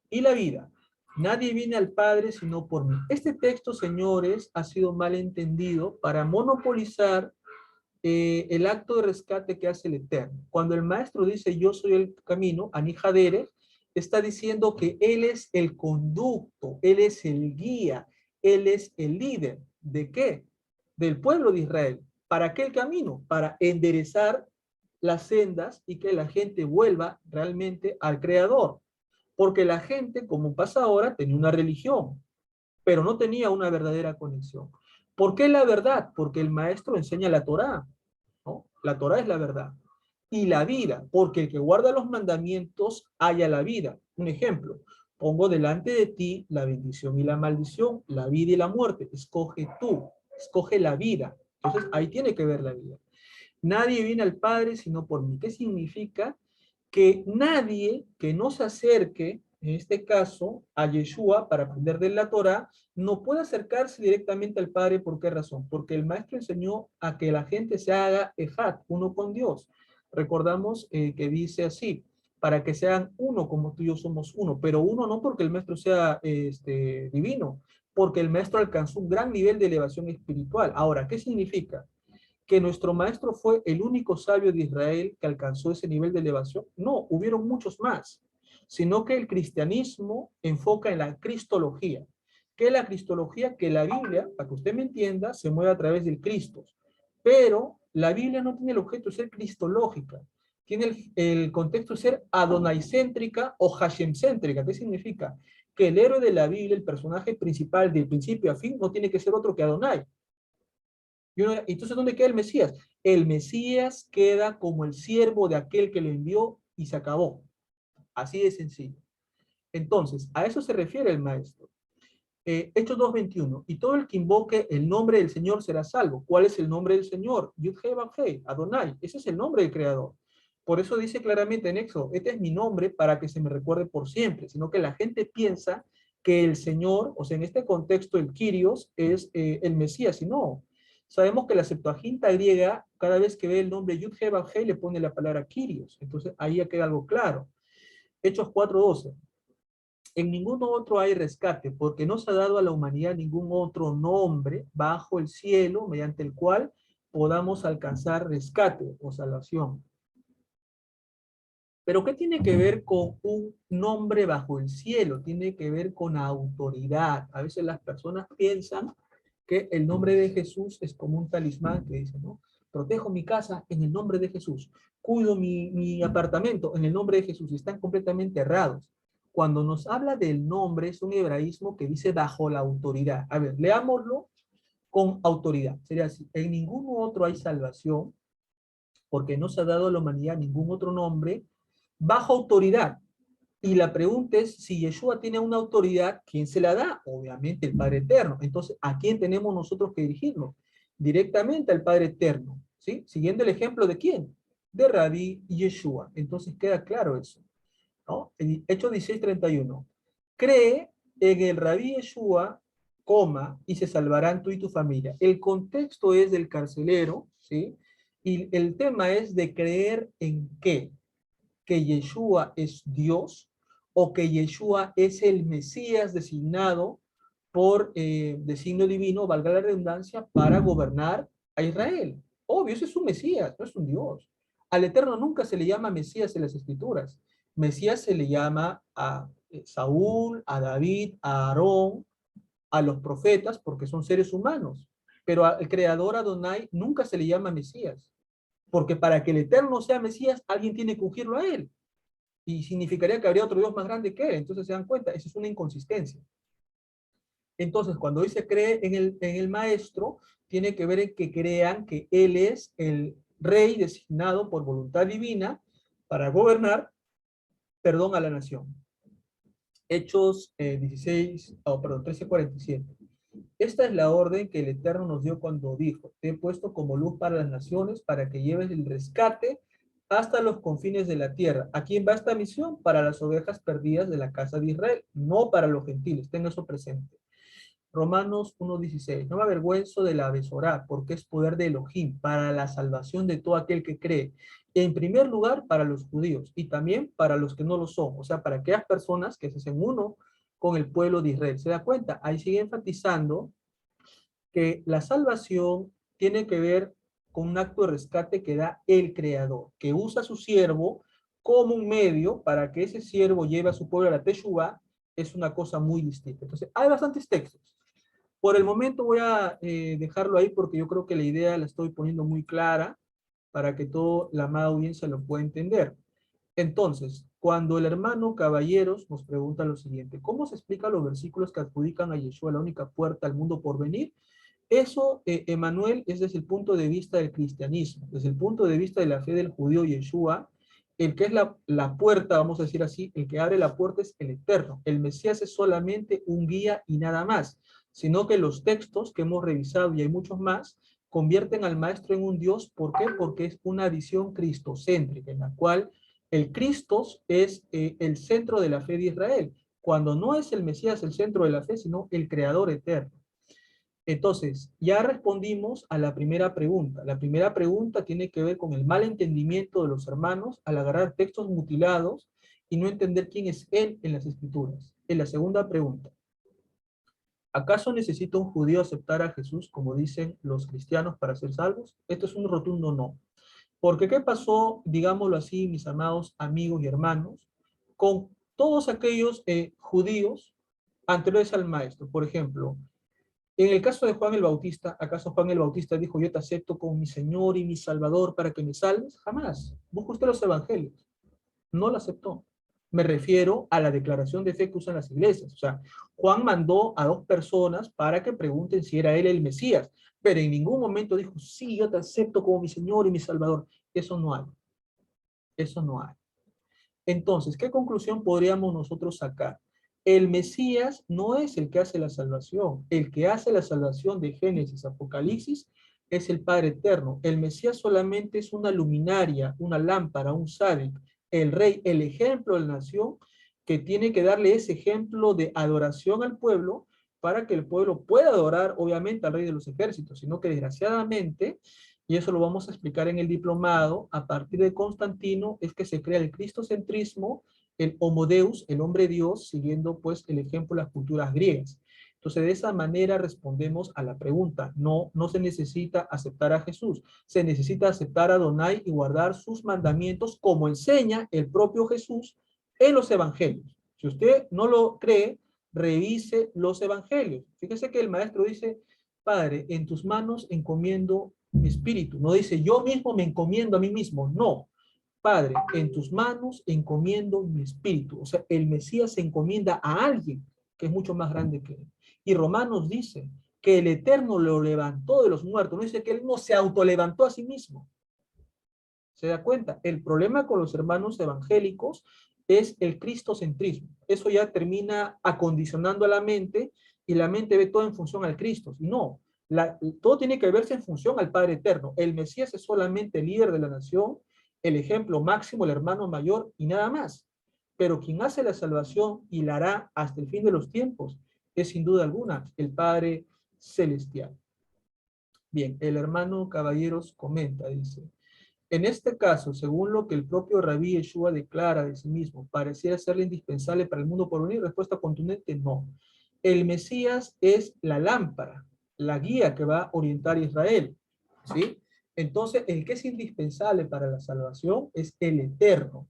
y la vida. Nadie viene al Padre sino por mí. Este texto, señores, ha sido mal entendido para monopolizar el acto de rescate que hace el Eterno. Cuando el maestro dice yo soy el camino, Anijadere, está diciendo que él es el conducto, él es el guía, él es el líder. ¿De qué? Del pueblo de Israel. ¿Para qué el camino? Para enderezar las sendas y que la gente vuelva realmente al Creador. Porque la gente, como pasa ahora, tenía una religión, pero no tenía una verdadera conexión. ¿Por qué la verdad? Porque el maestro enseña la Torá, ¿no? La Torá es la verdad. Y la vida, porque el que guarda los mandamientos halla la vida. Un ejemplo, pongo delante de ti la bendición y la maldición, la vida y la muerte. Escoge tú, escoge la vida. Entonces ahí tiene que ver la vida. Nadie viene al Padre sino por mí. ¿Qué significa? Que nadie que no se acerque, en este caso, a Yeshua para aprender de la Torah, no puede acercarse directamente al Padre. ¿Por qué razón? Porque el Maestro enseñó a que la gente se haga ejad, uno con Dios. Recordamos que dice así, para que sean uno como tú y yo somos uno, pero uno no porque el Maestro sea divino, porque el Maestro alcanzó un gran nivel de elevación espiritual. Ahora, ¿qué significa? ¿Que nuestro maestro fue el único sabio de Israel que alcanzó ese nivel de elevación? No, hubieron muchos más, sino que el cristianismo enfoca en la cristología. ¿Qué es la cristología? Que la Biblia, para que usted me entienda, se mueve a través del Cristo. Pero la Biblia no tiene el objeto de ser cristológica, tiene el contexto de ser adonaicéntrica o hashemcéntrica. ¿Qué significa? Que el héroe de la Biblia, el personaje principal del principio a fin, no tiene que ser otro que Adonai. Entonces, ¿dónde queda el Mesías? El Mesías queda como el siervo de aquel que lo envió y se acabó. Así de sencillo. Entonces, a eso se refiere el maestro. Hechos 2:21. Y todo el que invoque el nombre del Señor será salvo. ¿Cuál es el nombre del Señor? Yud-Heh Vav-Heh, Adonai. Ese es el nombre del Creador. Por eso dice claramente en Éxodo, este es mi nombre para que se me recuerde por siempre, sino que la gente piensa que el Señor, o sea, en este contexto el Kyrios es el Mesías, y no. Sabemos que la Septuaginta griega, cada vez que ve el nombre Yud-Heh Vav-Heh, le pone la palabra Kyrios. Entonces ahí ya queda algo claro. Hechos 4:12. En ningún otro hay rescate, porque no se ha dado a la humanidad ningún otro nombre bajo el cielo mediante el cual podamos alcanzar rescate o salvación. Pero ¿qué tiene que ver con un nombre bajo el cielo? Tiene que ver con autoridad. A veces las personas piensan que el nombre de Jesús es como un talismán que dice, ¿no? Protejo mi casa en el nombre de Jesús. Cuido mi apartamento en el nombre de Jesús. Y están completamente errados. Cuando nos habla del nombre, es un hebraísmo que dice bajo la autoridad. A ver, leámoslo con autoridad. Sería así. En ningún otro hay salvación, porque no se ha dado a la humanidad ningún otro nombre bajo autoridad. Y la pregunta es, si Yeshua tiene una autoridad, ¿quién se la da? Obviamente el Padre Eterno. Entonces, ¿a quién tenemos nosotros que dirigirnos? Directamente al Padre Eterno, ¿sí? Siguiendo el ejemplo de quién? De Rabí Yeshua. Entonces queda claro eso, ¿no? En Hechos 16:31. Cree en el Rabí Yeshua, coma, y se salvarán tú y tu familia. El contexto es del carcelero, ¿sí? Y el tema es de creer en qué, que Yeshua es Dios o que Yeshua es el Mesías designado por designio divino, valga la redundancia, para gobernar a Israel. Obvio, ese es un Mesías, no es un Dios. Al Eterno nunca se le llama Mesías en las Escrituras. Mesías se le llama a Saúl, a David, a Aarón, a los profetas, porque son seres humanos. Pero al creador Adonai nunca se le llama Mesías, porque para que el Eterno sea Mesías, alguien tiene que ungirlo a él. Y significaría que habría otro Dios más grande que él. Entonces se dan cuenta, eso es una inconsistencia. Entonces, cuando dice cree en el maestro, tiene que ver en que crean que él es el rey designado por voluntad divina para gobernar, perdón, a la nación. Hechos 13:47. Esta es la orden que el Eterno nos dio cuando dijo, te he puesto como luz para las naciones para que lleves el rescate hasta los confines de la tierra. ¿A quién va esta misión? Para las ovejas perdidas de la casa de Israel, no para los gentiles. Tenga eso presente. Romanos 1:16. No me avergüenzo de la Besorá, porque es poder de Elohim para la salvación de todo aquel que cree. En primer lugar, para los judíos y también para los que no lo son. O sea, para aquellas personas que se hacen uno con el pueblo de Israel. ¿Se da cuenta? Ahí sigue enfatizando que la salvación tiene que ver con un acto de rescate que da el Creador, que usa a su siervo como un medio para que ese siervo lleve a su pueblo a la Teshuvá. Es una cosa muy distinta. Entonces, hay bastantes textos. Por el momento voy a dejarlo ahí porque yo creo que la idea la estoy poniendo muy clara para que toda la amada audiencia lo pueda entender. Entonces, cuando el hermano Caballeros nos pregunta lo siguiente, ¿cómo se explican los versículos que adjudican a Yeshua la única puerta al mundo por venir? Eso, Emanuel, es desde el punto de vista del cristianismo, desde el punto de vista de la fe del judío Yeshua, el que es la puerta, vamos a decir así, el que abre la puerta es el Eterno. El Mesías es solamente un guía y nada más, sino que los textos que hemos revisado, y hay muchos más, convierten al Maestro en un Dios. ¿Por qué? Porque es una visión cristocéntrica, en la cual el Cristo es el centro de la fe de Israel, cuando no es el Mesías el centro de la fe, sino el Creador eterno. Entonces, ya respondimos a la primera pregunta. La primera pregunta tiene que ver con el mal entendimiento de los hermanos al agarrar textos mutilados y no entender quién es Él en las Escrituras. En la segunda pregunta, ¿acaso necesita un judío aceptar a Jesús, como dicen los cristianos, para ser salvos? Esto es un rotundo no. Porque ¿qué pasó, digámoslo así, mis amados amigos y hermanos, con todos aquellos judíos anteriores al maestro? Por ejemplo, en el caso de Juan el Bautista, ¿acaso Juan el Bautista dijo, yo te acepto como mi Señor y mi Salvador para que me salves? Jamás. Busca usted los evangelios. No lo aceptó. Me refiero a la declaración de fe que usan las iglesias. O sea, Juan mandó a dos personas para que pregunten si era él el Mesías, pero en ningún momento dijo, sí, yo te acepto como mi Señor y mi Salvador. Eso no hay. Eso no hay. Entonces, ¿qué conclusión podríamos nosotros sacar? El Mesías no es el que hace la salvación. El que hace la salvación de Génesis, Apocalipsis, es el Padre Eterno. El Mesías solamente es una luminaria, una lámpara, un sádic, el rey, el ejemplo de la nación, que tiene que darle ese ejemplo de adoración al pueblo para que el pueblo pueda adorar, obviamente, al rey de los ejércitos, sino que desgraciadamente, y eso lo vamos a explicar en el diplomado, a partir de Constantino es que se crea el cristocentrismo, el Homo Deus, el hombre Dios, siguiendo pues el ejemplo de las culturas griegas. Entonces, de esa manera respondemos a la pregunta. No, no se necesita aceptar a Jesús, se necesita aceptar a Adonai y guardar sus mandamientos como enseña el propio Jesús en los evangelios. Si usted no lo cree, revise los evangelios. Fíjese que el maestro dice, Padre, en tus manos encomiendo mi espíritu. No dice, yo mismo me encomiendo a mí mismo. No. Padre, en tus manos encomiendo mi espíritu. O sea, el Mesías se encomienda a alguien que es mucho más grande que él. Y Romanos dice que el Eterno lo levantó de los muertos. No dice que él no se autolevantó a sí mismo. ¿Se da cuenta? El problema con los hermanos evangélicos es el cristocentrismo. Eso ya termina acondicionando a la mente y la mente ve todo en función al Cristo. No, todo tiene que verse en función al Padre Eterno. El Mesías es solamente el líder de la nación, el ejemplo máximo, el hermano mayor y nada más. Pero quien hace la salvación y la hará hasta el fin de los tiempos es sin duda alguna el Padre Celestial. Bien, el hermano Caballeros comenta, dice, en este caso, según lo que el propio Rabí Yeshua declara de sí mismo, pareciera serle indispensable para el mundo por venir, respuesta contundente, no. El Mesías es la lámpara, la guía que va a orientar a Israel, ¿sí? Entonces, el que es indispensable para la salvación es el Eterno.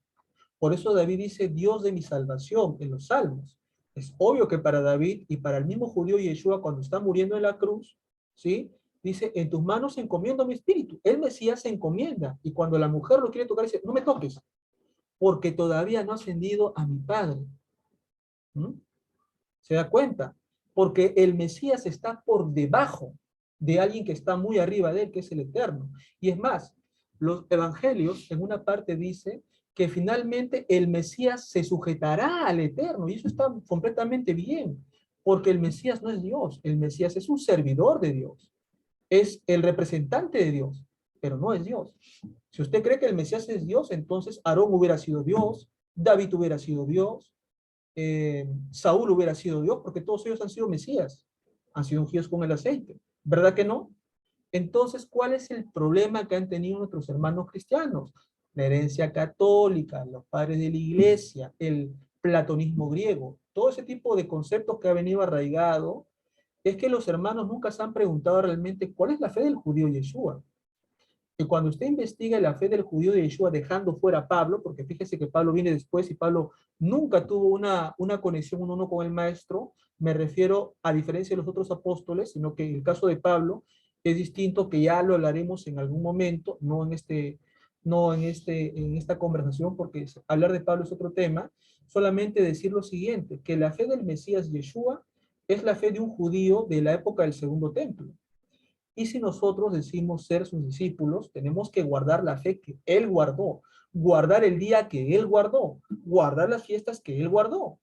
Por eso David dice, Dios de mi salvación, en los Salmos. Es obvio que para David y para el mismo judío Yeshua, cuando está muriendo en la cruz, ¿sí? Dice, en tus manos encomiendo mi espíritu. El Mesías se encomienda. Y cuando la mujer lo quiere tocar, dice, no me toques, porque todavía no ha ascendido a mi Padre. ¿Mm? ¿Se da cuenta? Porque el Mesías está por debajo de alguien que está muy arriba de él, que es el Eterno. Y es más, los evangelios en una parte dice que finalmente el Mesías se sujetará al Eterno, y eso está completamente bien, porque el Mesías no es Dios, el Mesías es un servidor de Dios, es el representante de Dios, pero no es Dios. Si usted cree que el Mesías es Dios, entonces Aarón hubiera sido Dios, David hubiera sido Dios, Saúl hubiera sido Dios, porque todos ellos han sido Mesías, han sido ungidos con el aceite, ¿verdad que no? Entonces, ¿cuál es el problema que han tenido nuestros hermanos cristianos? La herencia católica, los padres de la iglesia, el platonismo griego, todo ese tipo de conceptos que ha venido arraigado, es que los hermanos nunca se han preguntado realmente cuál es la fe del judío Yeshua. Que cuando usted investiga la fe del judío de Yeshua dejando fuera a Pablo, porque fíjese que Pablo viene después y Pablo nunca tuvo una conexión uno a uno con el maestro, me refiero a diferencia de los otros apóstoles, sino que el caso de Pablo es distinto, que ya lo hablaremos en algún momento, en esta conversación, porque hablar de Pablo es otro tema, solamente decir lo siguiente, que la fe del Mesías Yeshua es la fe de un judío de la época del Segundo Templo. Y si nosotros decimos ser sus discípulos, tenemos que guardar la fe que Él guardó, guardar el día que Él guardó, guardar las fiestas que Él guardó,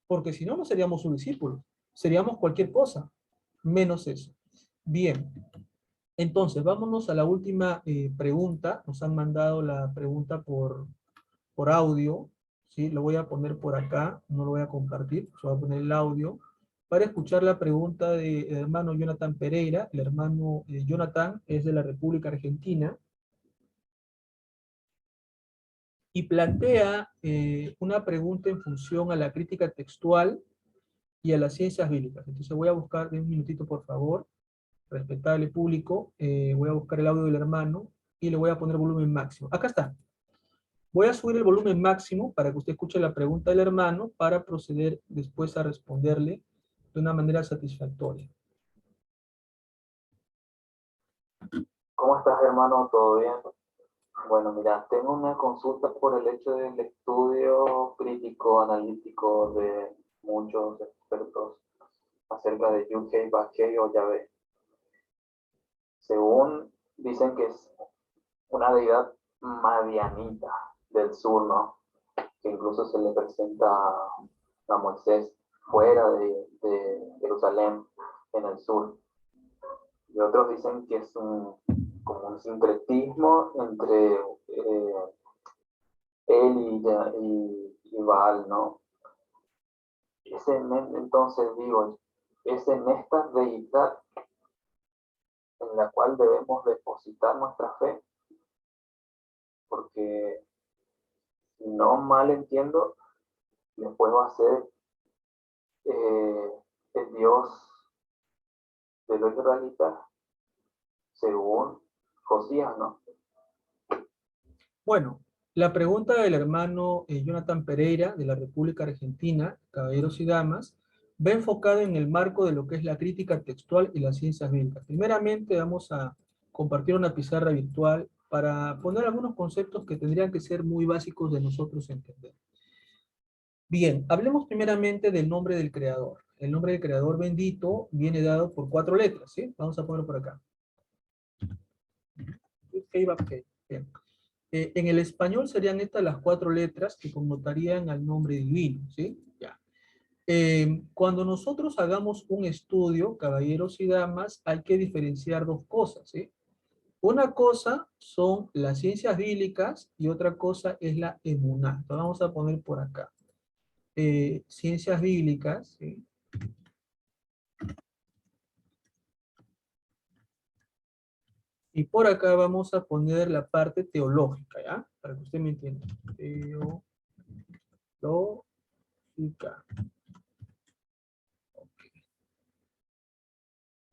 porque si no, no seríamos sus discípulos, seríamos cualquier cosa, menos eso. Bien, entonces vámonos a la última pregunta. Nos han mandado la pregunta por audio, ¿sí? Lo voy a poner por acá, no lo voy a compartir, solo voy a poner el audio para escuchar la pregunta del hermano Jonathan Pereira. El hermano Jonathan es de la República Argentina y plantea una pregunta en función a la crítica textual y a las ciencias bíblicas. Entonces voy a buscar, un minutito por favor, respetable público, voy a buscar el audio del hermano y le voy a poner volumen máximo. Acá está. Voy a subir el volumen máximo para que usted escuche la pregunta del hermano para proceder después a responderle de una manera satisfactoria. ¿Cómo estás, hermano? ¿Todo bien? Bueno, mira, tengo una consulta por el hecho del estudio crítico, analítico de muchos expertos acerca de Yud-Heh, Vah-Heh o Yahvé. Según dicen que es una deidad madianita del sur, ¿no? Que incluso se le presenta a Moisés fuera de Jerusalén, en el sur. Y otros dicen que es como un sincretismo entre él y Baal, ¿no? Entonces digo, es en esta deidad en la cual debemos depositar nuestra fe, porque si no mal entiendo, después va a ser eh, el Dios de los israelitas según Josías, ¿no? Bueno, la pregunta del hermano Jonathan Pereira, de la República Argentina, caballeros y damas, va enfocada en el marco de lo que es la crítica textual y las ciencias bíblicas. Primeramente vamos a compartir una pizarra virtual para poner algunos conceptos que tendrían que ser muy básicos de nosotros entender. Bien, hablemos primeramente del nombre del creador. El nombre del creador bendito viene dado por 4 letras, ¿sí? Vamos a ponerlo por acá. Bien. En el español serían estas las 4 letras que connotarían al nombre divino, ¿sí? Ya. Cuando nosotros hagamos un estudio, caballeros y damas, hay que diferenciar 2 cosas, ¿sí? Una cosa son las ciencias bíblicas y otra cosa es la emuná. Entonces vamos a poner por acá. Ciencias bíblicas, ¿sí? Y por acá vamos a poner la parte teológica, ¿ya? Para que usted me entienda. Teológica.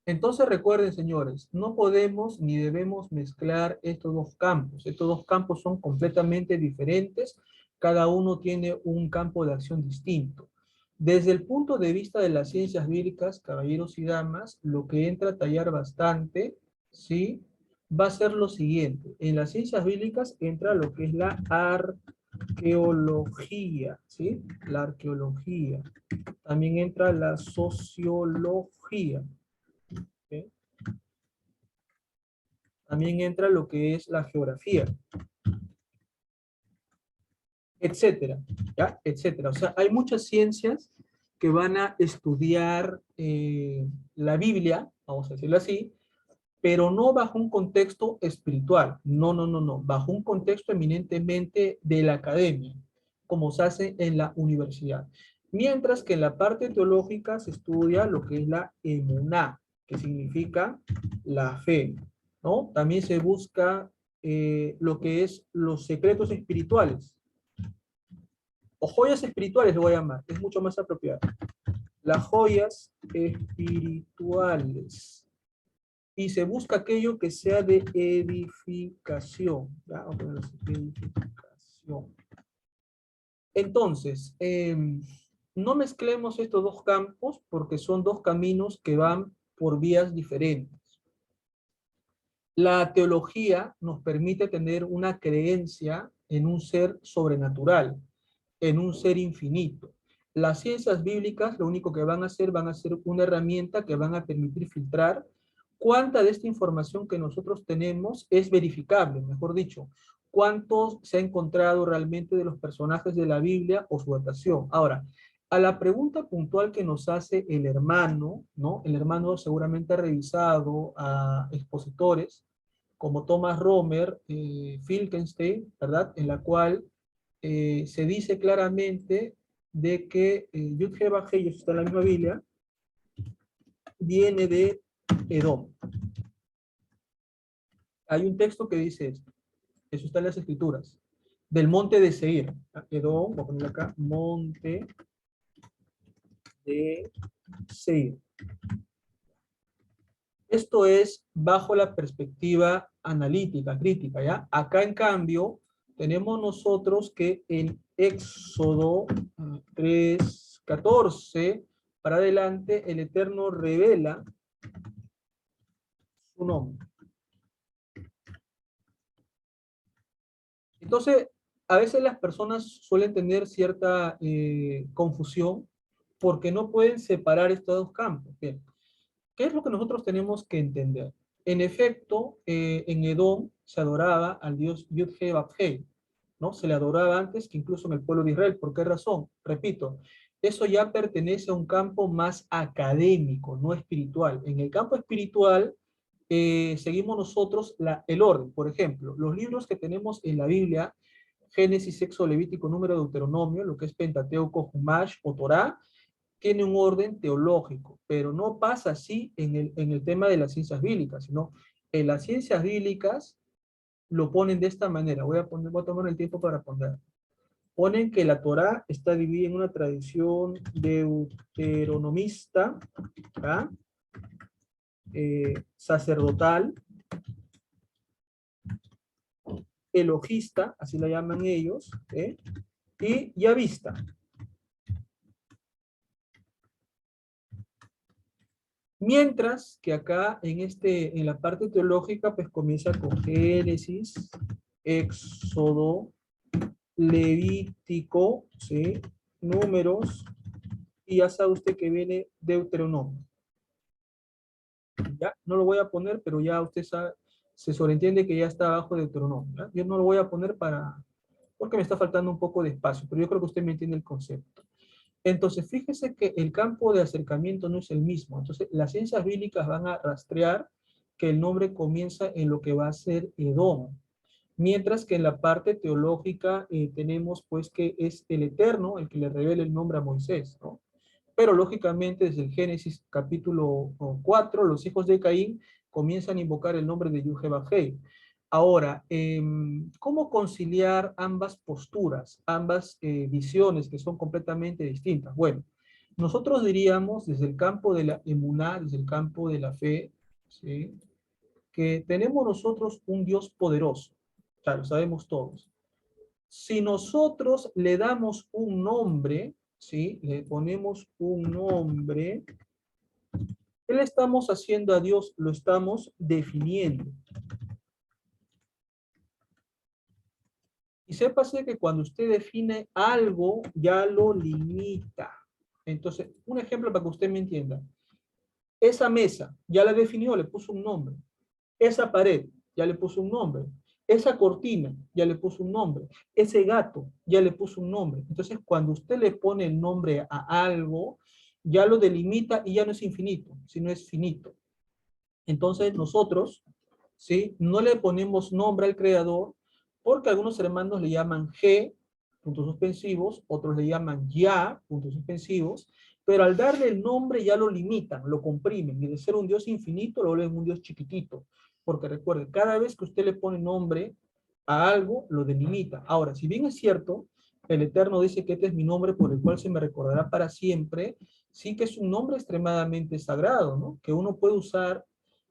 Entonces recuerden, señores, no podemos ni debemos mezclar estos 2 campos. Estos 2 campos son completamente diferentes. Cada uno tiene un campo de acción distinto. Desde el punto de vista de las ciencias bíblicas, caballeros y damas, lo que entra a tallar bastante, ¿sí? Va a ser lo siguiente. En las ciencias bíblicas entra lo que es la arqueología, ¿sí? La arqueología. También entra la sociología. ¿Sí? También entra lo que es la geografía, etcétera, ¿ya? Etcétera. O sea, hay muchas ciencias que van a estudiar la Biblia, vamos a decirlo así, pero no bajo un contexto espiritual, no, no, no, no, bajo un contexto eminentemente de la academia, como se hace en la universidad. Mientras que en la parte teológica se estudia lo que es la emuná, que significa la fe, ¿no? También se busca lo que es los secretos espirituales, o joyas espirituales lo voy a llamar, es mucho más apropiado. Las joyas espirituales. Y se busca aquello que sea de edificación. ¿Ya? Vamos a poner así, edificación. Entonces, no mezclemos estos 2 campos porque son 2 caminos que van por vías diferentes. La teología nos permite tener una creencia en un ser sobrenatural, en un ser infinito. Las ciencias bíblicas lo único que van a ser una herramienta que van a permitir filtrar cuánta de esta información que nosotros tenemos es verificable, mejor dicho, cuánto se ha encontrado realmente de los personajes de la Biblia o su datación. Ahora, a la pregunta puntual que nos hace el hermano, ¿no? El hermano seguramente ha revisado a expositores como Thomas Romer, Finkelstein, ¿verdad? En la cual se dice claramente de que Yud-Heh-Vah-Heh, y eso está en la misma Biblia, viene de Edom. Hay un texto que dice esto, eso está en las escrituras, del monte de Seir. Edom, voy a poner acá, monte de Seir. Esto es bajo la perspectiva analítica, crítica, ¿ya? Acá, en cambio, tenemos nosotros que en Éxodo 3:14 para adelante, el Eterno revela su nombre. Entonces, a veces las personas suelen tener cierta confusión porque no pueden separar estos 2 campos. Bien, ¿qué es lo que nosotros tenemos que entender? En efecto, en Edom se adoraba al dios Yud-Heh-Vah-Heh, ¿no? Se le adoraba antes que incluso en el pueblo de Israel. ¿Por qué razón? Repito, Eso ya pertenece a un campo más académico, no espiritual. En el campo espiritual, seguimos nosotros el orden. Por ejemplo, los libros que tenemos en la Biblia, Génesis, Éxodo, Levítico, Número, Deuteronomio, lo que es Pentateuco, Jumash o Torá, tiene un orden teológico, pero no pasa así en el tema de las ciencias bíblicas, sino en las ciencias bíblicas lo ponen de esta manera. Voy a tomar el tiempo para poner. Ponen que la Torá está dividida en una tradición deuteronomista, ¿ah? Sacerdotal, elogista, así la llaman ellos, y yavista. Mientras que acá en la parte teológica pues comienza con Génesis, Éxodo, Levítico, ¿sí? Números, y ya sabe usted que viene Deuteronomio. Ya, no lo voy a poner, pero ya usted sabe, se sobreentiende que ya está abajo de Deuteronomio, ¿ya? Yo no lo voy a poner porque me está faltando un poco de espacio, pero yo creo que usted me entiende el concepto. Entonces, fíjese que el campo de acercamiento no es el mismo. Entonces, las ciencias bíblicas van a rastrear que el nombre comienza en lo que va a ser Edom. Mientras que en la parte teológica tenemos pues que es el Eterno el que le revela el nombre a Moisés, ¿no? Pero lógicamente desde el Génesis capítulo 4, los hijos de Caín comienzan a invocar el nombre de Yuhebahei. Ahora, ¿cómo conciliar ambas posturas, ambas visiones que son completamente distintas? Bueno, nosotros diríamos desde el campo de la emuná, desde el campo de la fe, ¿sí? Que tenemos nosotros un Dios poderoso, ya lo sabemos todos. Si nosotros le damos un nombre, ¿sí? Le ponemos un nombre, ¿qué le estamos haciendo a Dios? Lo estamos definiendo. Y sépase que cuando usted define algo, ya lo limita. Entonces, un ejemplo para que usted me entienda. Esa mesa, ya la definió, le puso un nombre. Esa pared, ya le puso un nombre. Esa cortina, ya le puso un nombre. Ese gato, ya le puso un nombre. Entonces, cuando usted le pone el nombre a algo, ya lo delimita y ya no es infinito, sino es finito. Entonces, nosotros, ¿sí? No le ponemos nombre al creador porque algunos hermanos le llaman G, puntos suspensivos, otros le llaman Ya, puntos suspensivos, pero al darle el nombre ya lo limitan, lo comprimen, y de ser un Dios infinito lo vuelven un Dios chiquitito, porque recuerde, cada vez que usted le pone nombre a algo, lo delimita. Ahora, si bien es cierto, el Eterno dice que este es mi nombre por el cual se me recordará para siempre, sí que es un nombre extremadamente sagrado, ¿no? Que uno puede usar,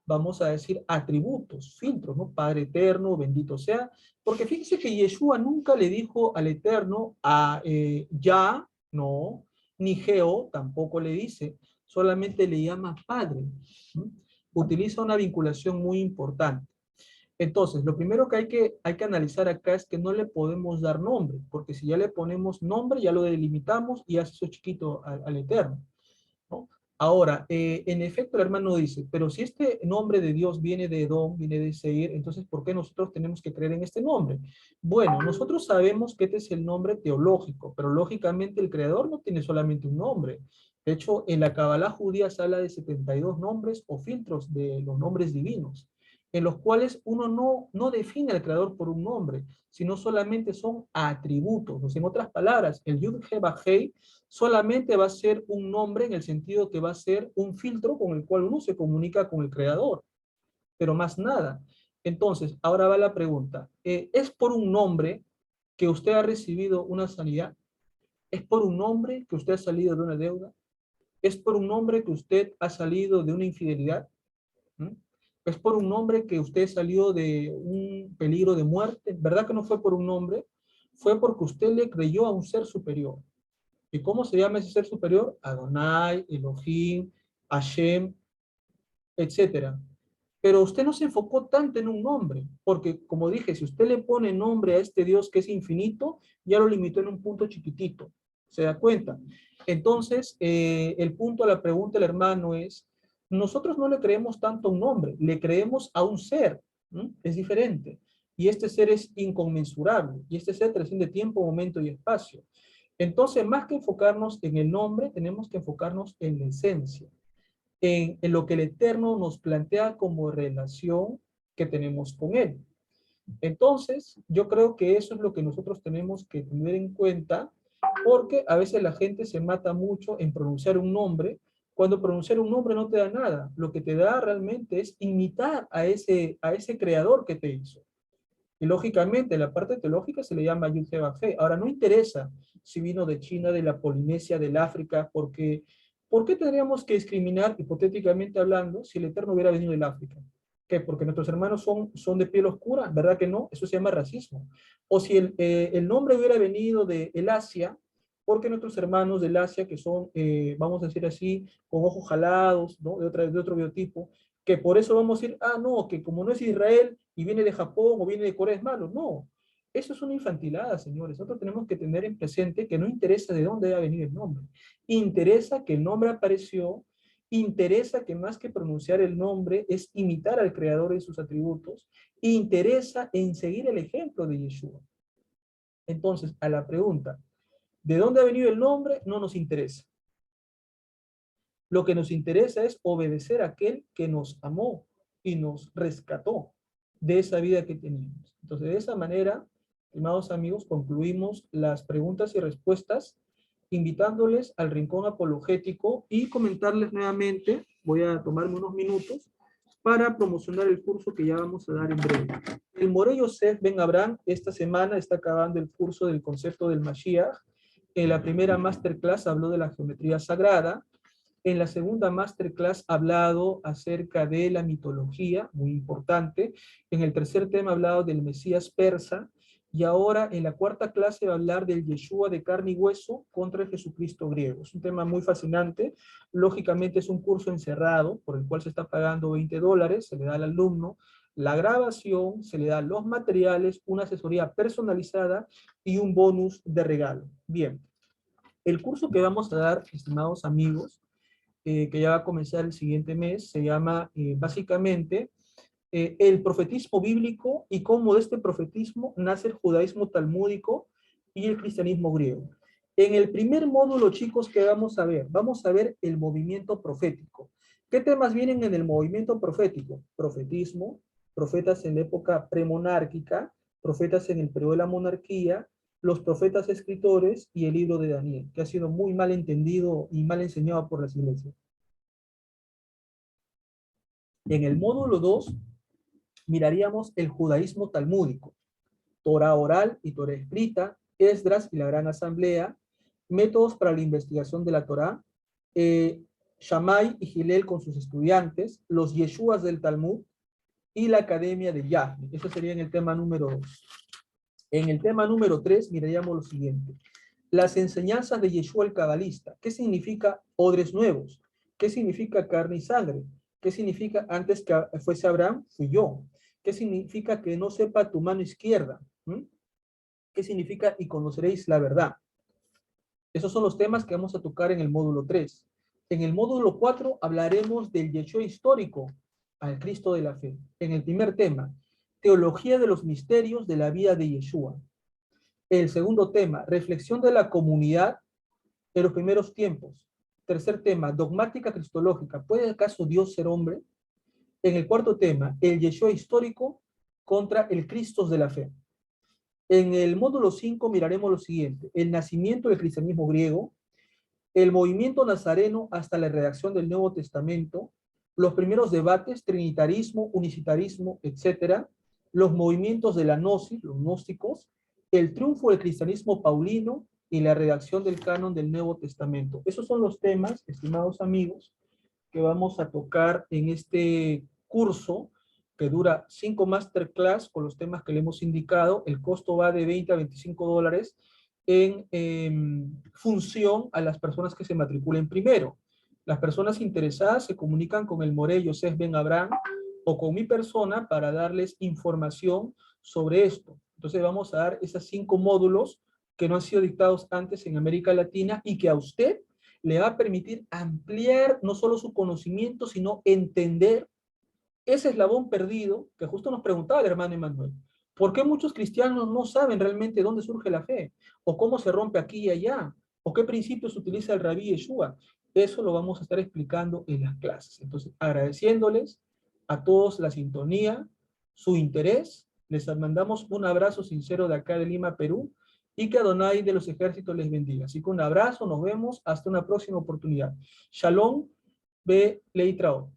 vamos a decir, atributos, filtros, ¿no? Padre eterno, bendito sea, porque fíjese que Yeshua nunca le dijo al Eterno ya, no, ni Geo tampoco le dice, solamente le llama Padre. ¿No? Utiliza una vinculación muy importante. Entonces, lo primero que hay que analizar acá es que no le podemos dar nombre, porque si ya le ponemos nombre, ya lo delimitamos y hace eso chiquito al Eterno, ¿no? Ahora, en efecto, el hermano dice, pero si este nombre de Dios viene de Edom, viene de Seir, entonces, ¿por qué nosotros tenemos que creer en este nombre? Bueno, nosotros sabemos que este es el nombre teológico, pero lógicamente el Creador no tiene solamente un nombre. De hecho, en la Kabbalah judía se habla de 72 nombres o filtros de los nombres divinos, en los cuales uno no define al Creador por un nombre, sino solamente son atributos. O sea, en otras palabras, el Yud-He-Vah-Hei solamente va a ser un nombre en el sentido que va a ser un filtro con el cual uno se comunica con el creador, pero más nada. Entonces, ahora va la pregunta. ¿Es por un nombre que usted ha recibido una sanidad? ¿Es por un nombre que usted ha salido de una deuda? ¿Es por un nombre que usted ha salido de una infidelidad? ¿Mm? ¿Es por un nombre que usted salió de un peligro de muerte? ¿Verdad que no fue por un nombre? Fue porque usted le creyó a un ser superior. ¿Y cómo se llama ese ser superior? Adonai, Elohim, Hashem, etcétera. Pero usted no se enfocó tanto en un nombre, porque como dije, si usted le pone nombre a este Dios que es infinito, ya lo limitó en un punto chiquitito. ¿Se da cuenta? Entonces, el punto a la pregunta del hermano es, nosotros no le creemos tanto a un nombre, le creemos a un ser. ¿Mm? Es diferente. Y este ser es inconmensurable. Y este ser trasciende tiempo, momento y espacio. Entonces, más que enfocarnos en el nombre, tenemos que enfocarnos en la esencia, en lo que el Eterno nos plantea como relación que tenemos con Él. Entonces, yo creo que eso es lo que nosotros tenemos que tener en cuenta, porque a veces la gente se mata mucho en pronunciar un nombre, cuando pronunciar un nombre no te da nada. Lo que te da realmente es imitar a ese creador que te hizo. Y lógicamente, la parte teológica se le llama Yud-Heh-Vav-Heh. Ahora, no interesa si vino de China, de la Polinesia, del África, porque ¿por qué tendríamos que discriminar, hipotéticamente hablando, si el Eterno hubiera venido del África? ¿Qué? ¿Porque nuestros hermanos son de piel oscura? ¿Verdad que no? Eso se llama racismo. O si el nombre hubiera venido del Asia, porque nuestros hermanos del Asia, que son, vamos a decir así, con ojos jalados, ¿no? De otro biotipo, que por eso vamos a decir, ah, no, que como no es Israel y viene de Japón o viene de Corea es malo. No, eso es una infantilada, señores. Nosotros tenemos que tener en presente que no interesa de dónde va a venir el nombre. Interesa que el nombre apareció, interesa que más que pronunciar el nombre es imitar al creador en sus atributos, interesa en seguir el ejemplo de Yeshua. Entonces, a la pregunta, ¿de dónde ha venido el nombre? No nos interesa. Lo que nos interesa es obedecer a aquel que nos amó y nos rescató de esa vida que teníamos. Entonces, de esa manera, estimados amigos, concluimos las preguntas y respuestas, invitándoles al rincón apologético y comentarles nuevamente, voy a tomarme unos minutos, para promocionar el curso que ya vamos a dar en breve. El Moré Yosef Ben Abraham esta semana está acabando el curso del concepto del Mashiach. En la primera masterclass habló de la geometría sagrada. En la segunda masterclass ha hablado acerca de la mitología, muy importante. En el tercer tema ha hablado del Mesías persa. Y ahora en la cuarta clase va a hablar del Yeshua de carne y hueso contra el Jesucristo griego. Es un tema muy fascinante. Lógicamente es un curso encerrado por el cual se está pagando $20. Se le da al alumno la grabación, se le dan los materiales, una asesoría personalizada y un bonus de regalo. Bien, el curso que vamos a dar, estimados amigos, que ya va a comenzar el siguiente mes, se llama básicamente el profetismo bíblico y cómo de este profetismo nace el judaísmo talmúdico y el cristianismo griego. En el primer módulo, chicos, ¿qué vamos a ver? Vamos a ver el movimiento profético. ¿Qué temas vienen en el movimiento profético? Profetismo, profetas en la época premonárquica, profetas en el periodo de la monarquía, los profetas escritores y el libro de Daniel, que ha sido muy mal entendido y mal enseñado por las iglesias. En el módulo 2 miraríamos el judaísmo talmúdico, Torah oral y Torah escrita, Esdras y la Gran Asamblea, métodos para la investigación de la Torah, Shammai y Hillel con sus estudiantes, los Yeshuas del Talmud y la Academia de Yahweh. Eso sería en el tema número 2. En el tema número 3 miraríamos lo siguiente. Las enseñanzas de Yeshua el Cabalista. ¿Qué significa odres nuevos? ¿Qué significa carne y sangre? ¿Qué significa antes que fuese Abraham, fui yo? ¿Qué significa que no sepa tu mano izquierda? ¿Qué significa y conoceréis la verdad? Esos son los temas que vamos a tocar en el módulo 3. En el módulo 4 hablaremos del Yeshua histórico, al Cristo de la fe. En el primer tema, teología de los misterios de la vida de Yeshua. El segundo tema, reflexión de la comunidad en los primeros tiempos. Tercer tema, dogmática cristológica. ¿Puede acaso Dios ser hombre? En el cuarto tema, el Yeshua histórico contra el Cristo de la fe. En el módulo 5 miraremos lo siguiente: el nacimiento del cristianismo griego, el movimiento nazareno hasta la redacción del Nuevo Testamento, los primeros debates, trinitarismo, unicitarismo, etcétera, los movimientos de la gnosis, los gnósticos, el triunfo del cristianismo paulino y la redacción del canon del Nuevo Testamento. Esos son los temas, estimados amigos, que vamos a tocar en este curso que dura 5 masterclass con los temas que le hemos indicado. El costo va de 20 a $25 en función a las personas que se matriculen primero. Las personas interesadas se comunican con el Moré Yosef Ben Abraham o con mi persona para darles información sobre esto. Entonces vamos a dar esos 5 módulos que no han sido dictados antes en América Latina y que a usted le va a permitir ampliar no solo su conocimiento, sino entender ese eslabón perdido que justo nos preguntaba el hermano Emanuel. ¿Por qué muchos cristianos no saben realmente dónde surge la fe? ¿O cómo se rompe aquí y allá? ¿O qué principios utiliza el Rabí Yeshua? Eso lo vamos a estar explicando en las clases. Entonces, agradeciéndoles a todos la sintonía, su interés, les mandamos un abrazo sincero de acá de Lima, Perú, y que Adonai de los ejércitos les bendiga. Así que un abrazo, nos vemos, hasta una próxima oportunidad. Shalom, be leitrao.